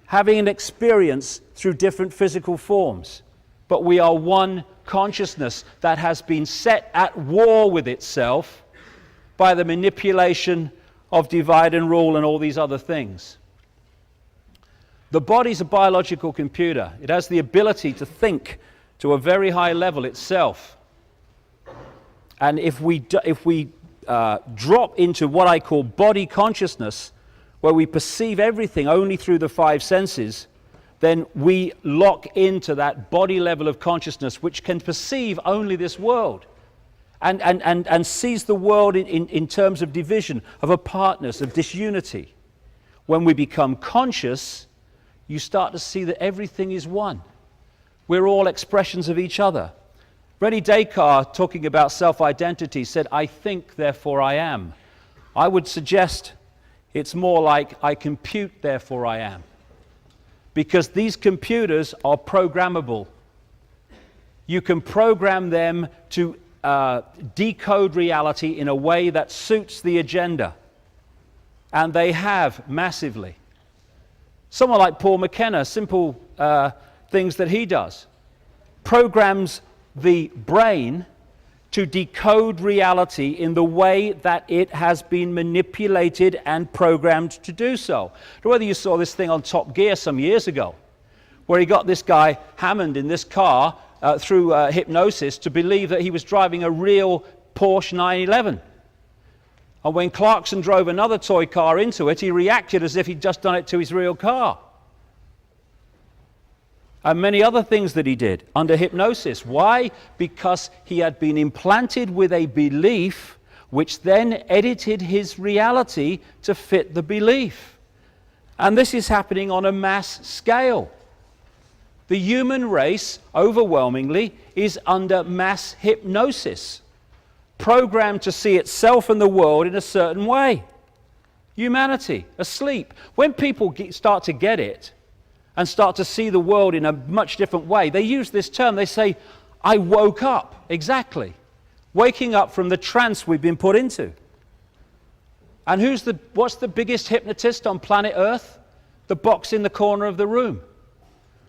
having an experience through different physical forms. But we are one consciousness that has been set at war with itself by the manipulation of divide and rule and all these other things. The body's a biological computer. It has the ability to think to a very high level itself. And if we drop into what I call body consciousness, where we perceive everything only through the 5 senses, then we lock into that body level of consciousness which can perceive only this world. And sees the world in terms of division, of apartness, of disunity. When we become conscious, you start to see that everything is one. We're all expressions of each other. René Descartes, talking about self-identity, said, "I think, therefore I am." I would suggest it's more like, "I compute, therefore I am." Because these computers are programmable. You can program them to decode reality in a way that suits the agenda. And they have massively. Someone like Paul McKenna, simple things that he does, programs the brain to decode reality in the way that it has been manipulated and programmed to do so. Whether you saw this thing on Top Gear some years ago, where he got this guy Hammond in this car through hypnosis to believe that he was driving a real Porsche 911. And when Clarkson drove another toy car into it, he reacted as if he'd just done it to his real car. And many other things that he did under hypnosis. Why? Because he had been implanted with a belief which then edited his reality to fit the belief. And this is happening on a mass scale. The human race, overwhelmingly, is under mass hypnosis, programmed to see itself and the world in a certain way. Humanity, asleep. When people start to get it, and start to see the world in a much different way, they use this term. They say, "I woke up." Exactly. Waking up from the trance we've been put into. And what's the biggest hypnotist on planet Earth? The box in the corner of the room,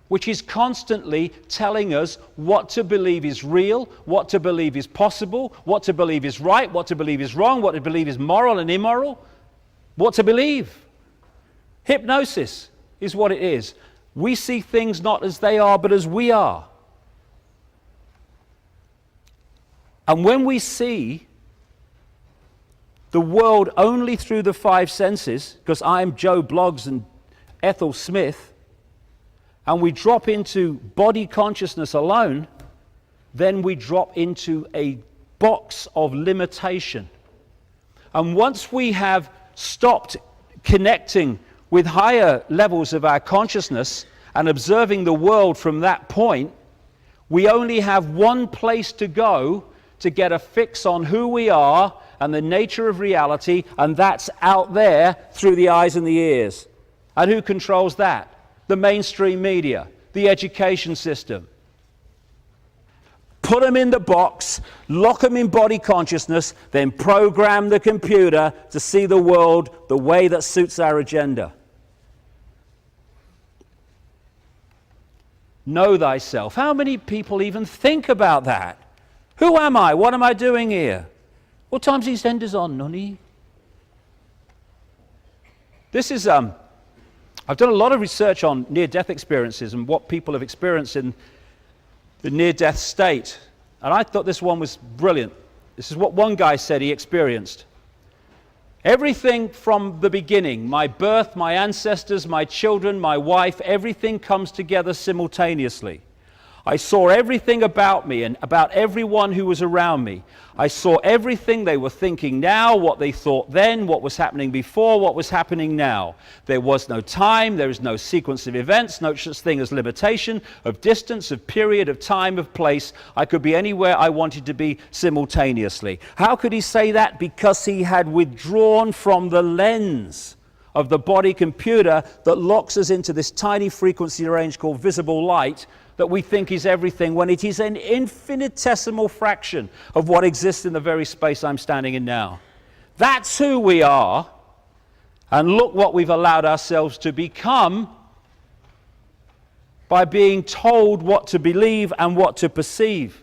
which is constantly telling us what to believe is real, what to believe is possible, what to believe is right, what to believe is wrong, what to believe is moral and immoral, what to believe. Hypnosis is what it is. We see things not as they are, but as we are. And when we see the world only through the five senses, because I'm Joe Bloggs and Ethel Smith, and we drop into body consciousness alone, then we drop into a box of limitation. And once we have stopped connecting with higher levels of our consciousness and observing the world from that point, we only have one place to go to get a fix on who we are and the nature of reality, and that's out there through the eyes and the ears. And who controls that? The mainstream media, the education system. Put them in the box, lock them in body consciousness, then program the computer to see the world the way that suits our agenda. Know thyself. How many people even think about that? Who am I? What am I doing here? What time's EastEnders on, Nunny? This is, I've done a lot of research on near-death experiences and what people have experienced in the near-death state. And I thought this one was brilliant. This is what one guy said he experienced. Everything from the beginning, my birth, my ancestors, my children, my wife, everything comes together simultaneously. I saw everything about me and about everyone who was around me. I saw everything they were thinking now, what they thought then, what was happening before, what was happening now. There was no time, there is no sequence of events, no such thing as limitation, of distance, of period, of time, of place. I could be anywhere I wanted to be simultaneously. How could he say that? Because he had withdrawn from the lens of the body computer that locks us into this tiny frequency range called visible light, that we think is everything, when it is an infinitesimal fraction of what exists in the very space I'm standing in now. That's who we are, and look what we've allowed ourselves to become by being told what to believe and what to perceive.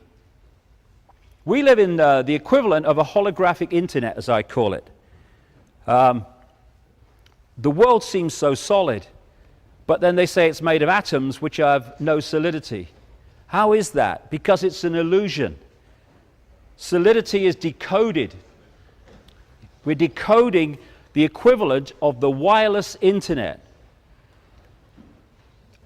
We live in the equivalent of a holographic internet, as I call it. The world seems so solid, but then they say it's made of atoms which have no solidity. How is that? Because it's an illusion. Solidity is decoded. We're decoding the equivalent of the wireless internet.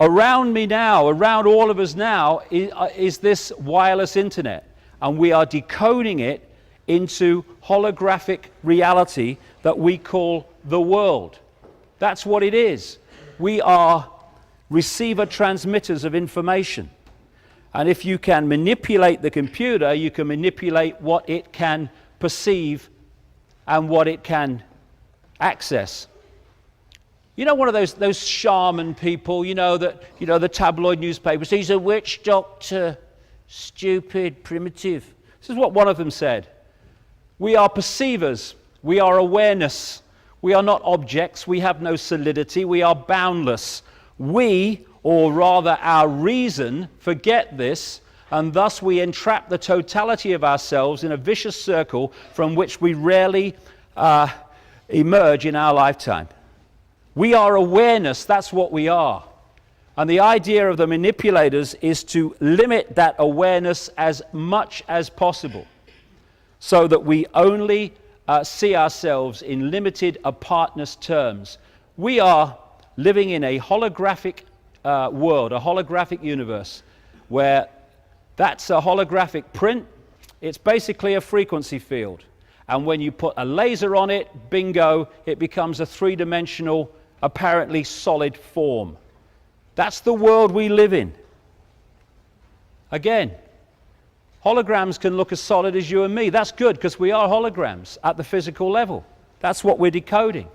Around me now, around all of us now, is this wireless internet. And we are decoding it into holographic reality that we call the world. That's what it is. We are receiver transmitters of information. And if you can manipulate the computer, you can manipulate what it can perceive and what it can access. You know, one of those shaman people, the tabloid newspapers, he's a witch doctor, stupid, primitive. This is what one of them said. We are perceivers, we are awareness, we are not objects, we have no solidity, we are boundless. We, or rather our reason, forget this, and thus we entrap the totality of ourselves in a vicious circle from which we rarely emerge in our lifetime. We are awareness, that's what we are. And the idea of the manipulators is to limit that awareness as much as possible so that we only see ourselves in limited apartness terms. We are living in a holographic world, a holographic universe, where that's a holographic print. It's basically a frequency field. And when you put a laser on it, bingo, it becomes a three-dimensional, apparently solid form. That's the world we live in. Again, holograms can look as solid as you and me. That's good, because we are holograms at the physical level. That's what we're decoding.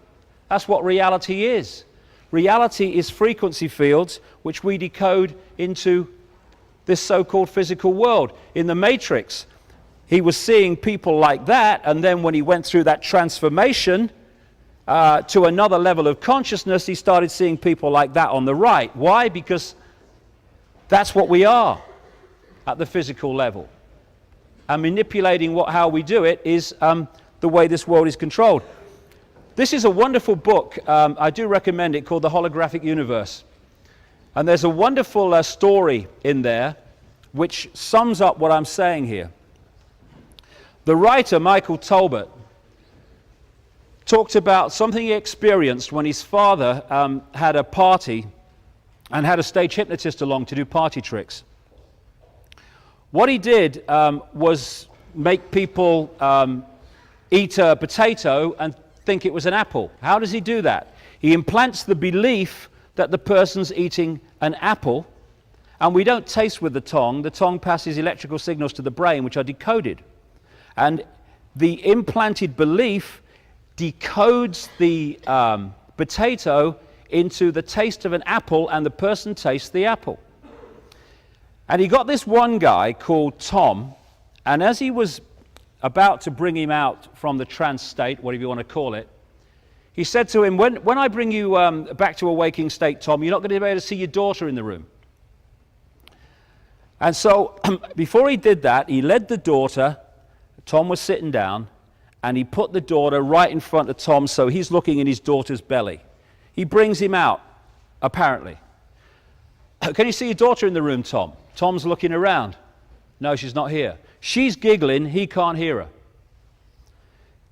That's what reality is. Reality is frequency fields which we decode into this so-called physical world. In the Matrix, he was seeing people like that, and then when he went through that transformation to another level of consciousness, he started seeing people like that on the right. Why? Because that's what we are at the physical level. And manipulating how we do it is the way this world is controlled. This is a wonderful book, I do recommend it, called The Holographic Universe. And there's a wonderful story in there which sums up what I'm saying here. The writer, Michael Talbot, talked about something he experienced when his father had a party and had a stage hypnotist along to do party tricks. What he did was make people eat a potato and think it was an apple. How does he do that? He implants the belief that the person's eating an apple, and we don't taste with the tongue. The tongue passes electrical signals to the brain, which are decoded. And the implanted belief decodes the potato into the taste of an apple, and the person tastes the apple. And he got this one guy called Tom, and as he was about to bring him out from the trance state, whatever you want to call it, he said to him, when I bring you back to a waking state, Tom, you're not going to be able to see your daughter in the room. And so before he did that, he led the daughter. Tom was sitting down, and he put the daughter right in front of Tom, so he's looking in his daughter's belly. He brings him out, apparently. Can you see your daughter in the room, Tom? Tom's looking around. No, she's not here. She's giggling, he can't hear her.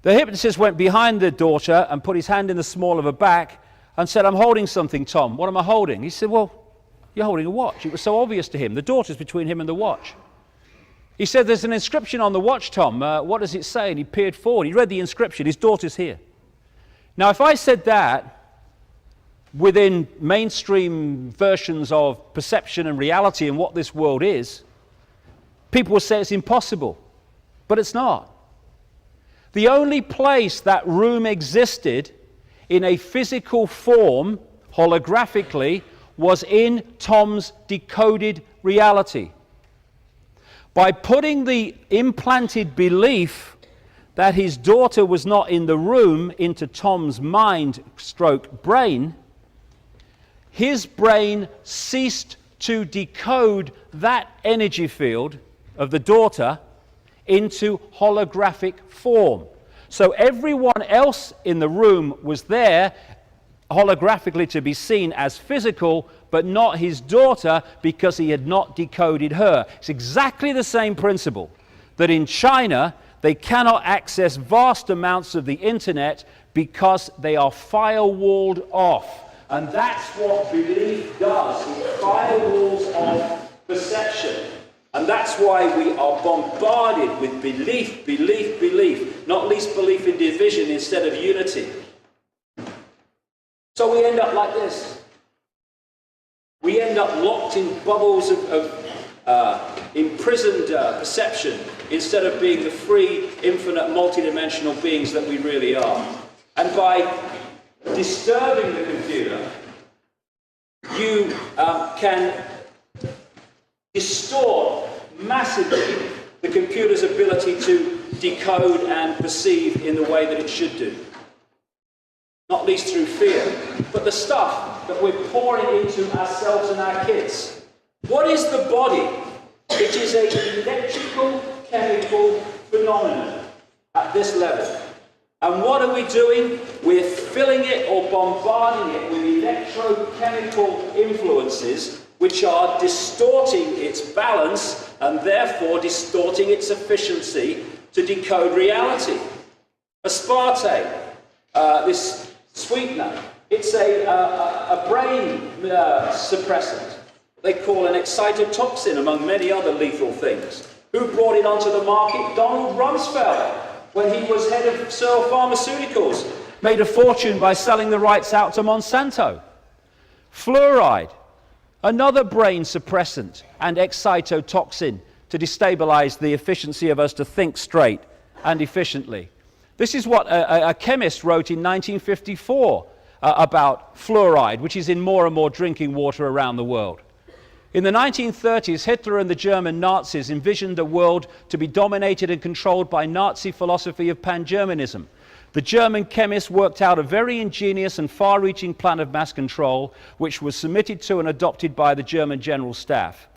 The hypnotist went behind the daughter and put his hand in the small of her back and said, I'm holding something, Tom. What am I holding? He said, well, you're holding a watch. It was so obvious to him. The daughter's between him and the watch. He said, there's an inscription on the watch, Tom. What does it say? And he peered forward. He read the inscription. His daughter's here. Now, if I said that within mainstream versions of perception and reality and what this world is, people will say it's impossible. But it's not. The only place that room existed in a physical form, holographically, was in Tom's decoded reality. By putting the implanted belief that his daughter was not in the room into Tom's mind/brain, his brain ceased to decode that energy field of the daughter into holographic form. So everyone else in the room was there holographically to be seen as physical, but not his daughter, because he had not decoded her. It's exactly the same principle that in China they cannot access vast amounts of the internet because they are firewalled off. And that's what belief does. It firewalls off perception. And that's why we are bombarded with belief, belief, belief, not least belief in division instead of unity. So we end up like this. We end up locked in bubbles of imprisoned perception instead of being the free, infinite, multidimensional beings that we really are. And by disturbing the computer, you can distort massively the computer's ability to decode and perceive in the way that it should do. Not least through fear, but the stuff that we're pouring into ourselves and our kids. What is the body? It is an electrical, chemical phenomenon at this level. And what are we doing? We're filling it or bombarding it with electrochemical influences which are distorting its balance and therefore distorting its efficiency to decode reality. Aspartame, this sweetener, it's a brain suppressant. They call an excitotoxin, among many other lethal things. Who brought it onto the market? Donald Rumsfeld, when he was head of Searle Pharmaceuticals, made a fortune by selling the rights out to Monsanto. Fluoride, another brain suppressant and excitotoxin to destabilize the efficiency of us to think straight and efficiently. This is what a chemist wrote in 1954 about fluoride, which is in more and more drinking water around the world. In the 1930s, Hitler and the German Nazis envisioned a world to be dominated and controlled by Nazi philosophy of pan-Germanism. The German chemists worked out a very ingenious and far-reaching plan of mass control, which was submitted to and adopted by the German General Staff.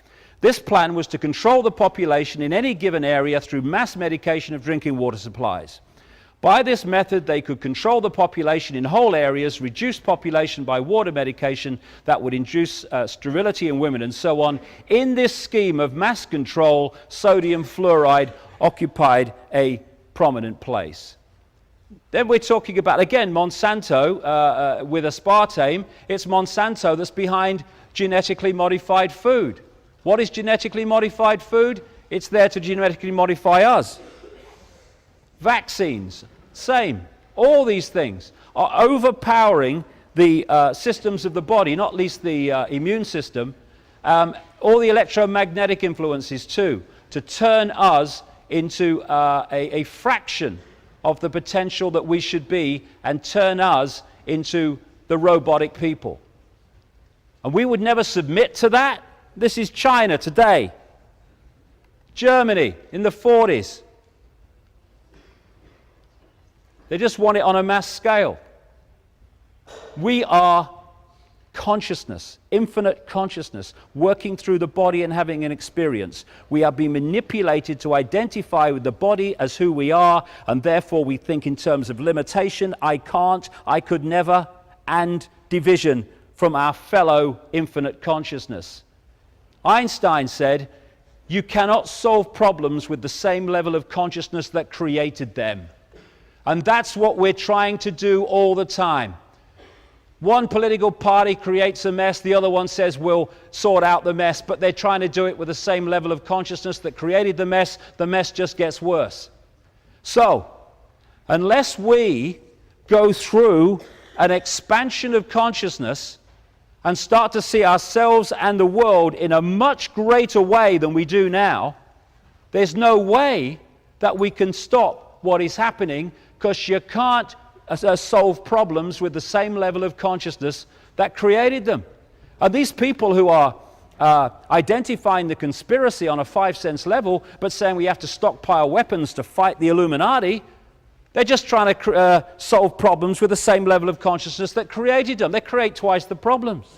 This plan was to control the population in any given area through mass medication of drinking water supplies. By this method, they could control the population in whole areas, reduce population by water medication that would induce sterility in women, and so on. In this scheme of mass control, sodium fluoride occupied a prominent place. Then we're talking about, again, Monsanto with aspartame. It's Monsanto that's behind genetically modified food. What is genetically modified food? It's there to genetically modify us. Vaccines, same. All these things are overpowering the systems of the body, not least the immune system, all the electromagnetic influences too, to turn us into a fraction of the potential that we should be and turn us into the robotic people. And we would never submit to that. This is China today. Germany in the 40s. They just want it on a mass scale. We are consciousness, infinite consciousness, working through the body and having an experience. We are being manipulated to identify with the body as who we are, and therefore we think in terms of limitation, I can't, I could never, and division from our fellow infinite consciousness. Einstein said, you cannot solve problems with the same level of consciousness that created them. And that's what we're trying to do all the time. One political party creates a mess, the other one says we'll sort out the mess, but they're trying to do it with the same level of consciousness that created the mess just gets worse. So, unless we go through an expansion of consciousness and start to see ourselves and the world in a much greater way than we do now, there's no way that we can stop what is happening, because you can't solve problems with the same level of consciousness that created them. And these people who are identifying the conspiracy on a 5-sense level, but saying we have to stockpile weapons to fight the Illuminati, they're just trying to solve problems with the same level of consciousness that created them. They create twice the problems.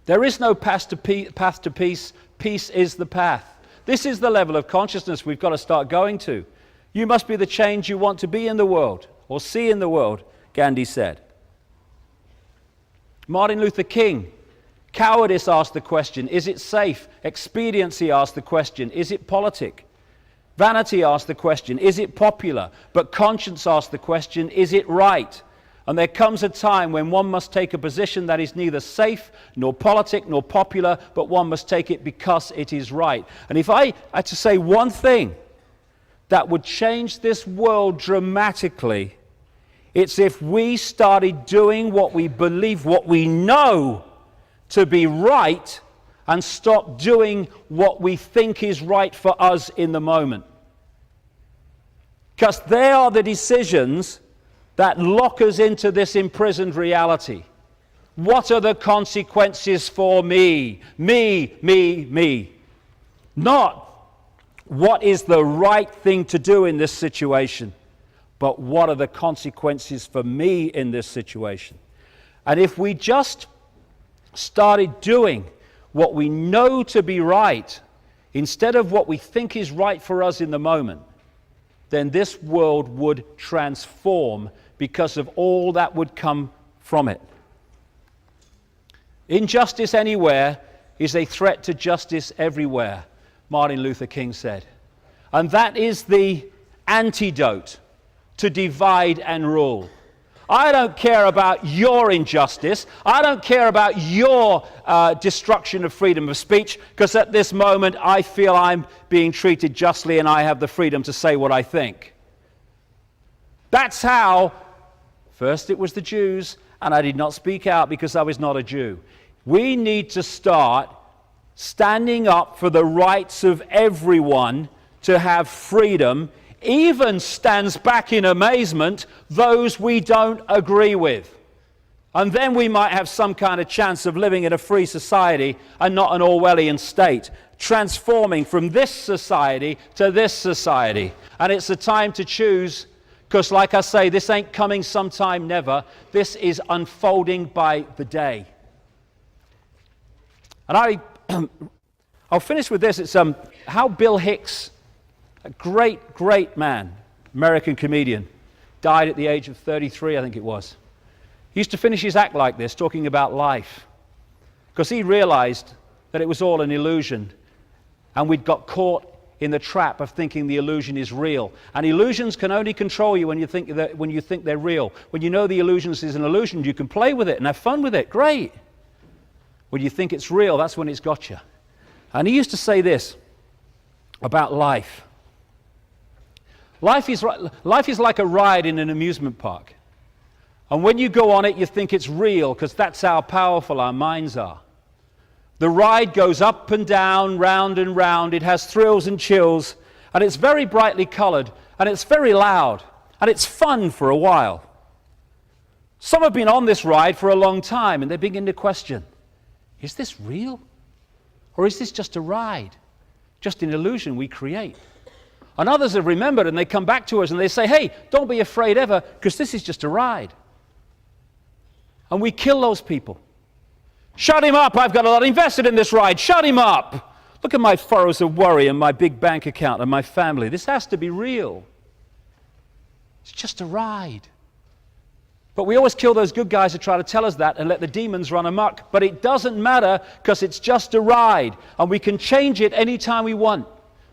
There is no path to peace. Peace is the path. This is the level of consciousness we've got to start going to. You must be the change you want to be in the world, or see in the world, Gandhi said. Martin Luther King, cowardice asked the question, is it safe? Expediency asked the question, is it politic? Vanity asked the question, is it popular? But conscience asked the question, is it right? And there comes a time when one must take a position that is neither safe, nor politic, nor popular, but one must take it because it is right. And if I had to say one thing that would change this world dramatically, it's if we started doing what we believe, what we know to be right, and stop doing what we think is right for us in the moment. Because they are the decisions that lock us into this imprisoned reality. What are the consequences for me? Me. Not what is the right thing to do in this situation, but what are the consequences for me in this situation? And if we just started doing what we know to be right instead of what we think is right for us in the moment, then this world would transform because of all that would come from it. Injustice anywhere is a threat to justice everywhere, Martin Luther King said. And that is the antidote to divide and rule. I don't care about your injustice. I don't care about your destruction of freedom of speech, because at this moment I feel I'm being treated justly and I have the freedom to say what I think. That's how, first it was the Jews, and I did not speak out because I was not a Jew. We need to start standing up for the rights of everyone to have freedom, even stands back in amazement those we don't agree with. And then we might have some kind of chance of living in a free society and not an Orwellian state, transforming from this society to this society. And it's a time to choose, because like I say, this ain't coming sometime never. This is unfolding by the day. And I'll finish with this. It's how Bill Hicks, a great man, American comedian, died at the age of 33, I think it was. He used to finish his act like this, talking about life, because he realized that it was all an illusion, and we'd got caught in the trap of thinking the illusion is real. And illusions can only control you when you think they're real. When you know the illusion is an illusion, you can play with it and have fun with it. Great. When you think it's real, that's when it's got you. And he used to say this about life. Life is like a ride in an amusement park. And when you go on it, you think it's real, because that's how powerful our minds are. The ride goes up and down, round and round. It has thrills and chills, and it's very brightly colored, and it's very loud, and it's fun for a while. Some have been on this ride for a long time, and they begin to question, is this real? Or is this just a ride? Just an illusion we create? And others have remembered, and they come back to us and they say, hey, don't be afraid ever, because this is just a ride. And we kill those people. Shut him up, I've got a lot invested in this ride. Shut him up. Look at my furrows of worry and my big bank account and my family. This has to be real. It's just a ride. But we always kill those good guys who try to tell us that and let the demons run amok. But it doesn't matter, because it's just a ride. And we can change it anytime we want.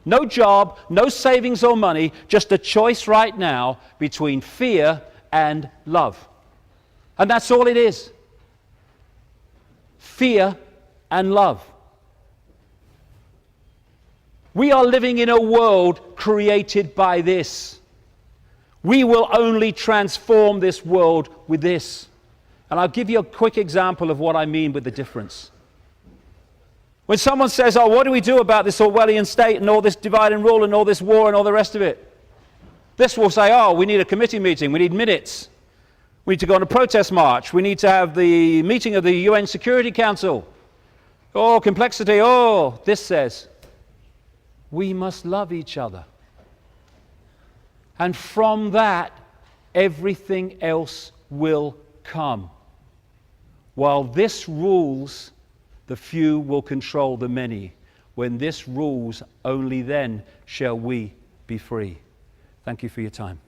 No job, no savings or money, just a choice right now between fear and love. And that's all it is. Fear and love. We are living in a world created by this. We will only transform this world with this. And I'll give you a quick example of what I mean with the difference. When someone says, oh, what do we do about this Orwellian state and all this divide and rule and all this war and all the rest of it? This will say, oh, we need a committee meeting, we need minutes. We need to go on a protest march. We need to have the meeting of the UN Security Council. Oh, complexity. Oh, this says, we must love each other. And from that, everything else will come. While this rules, the few will control the many. When this rules, only then shall we be free. Thank you for your time.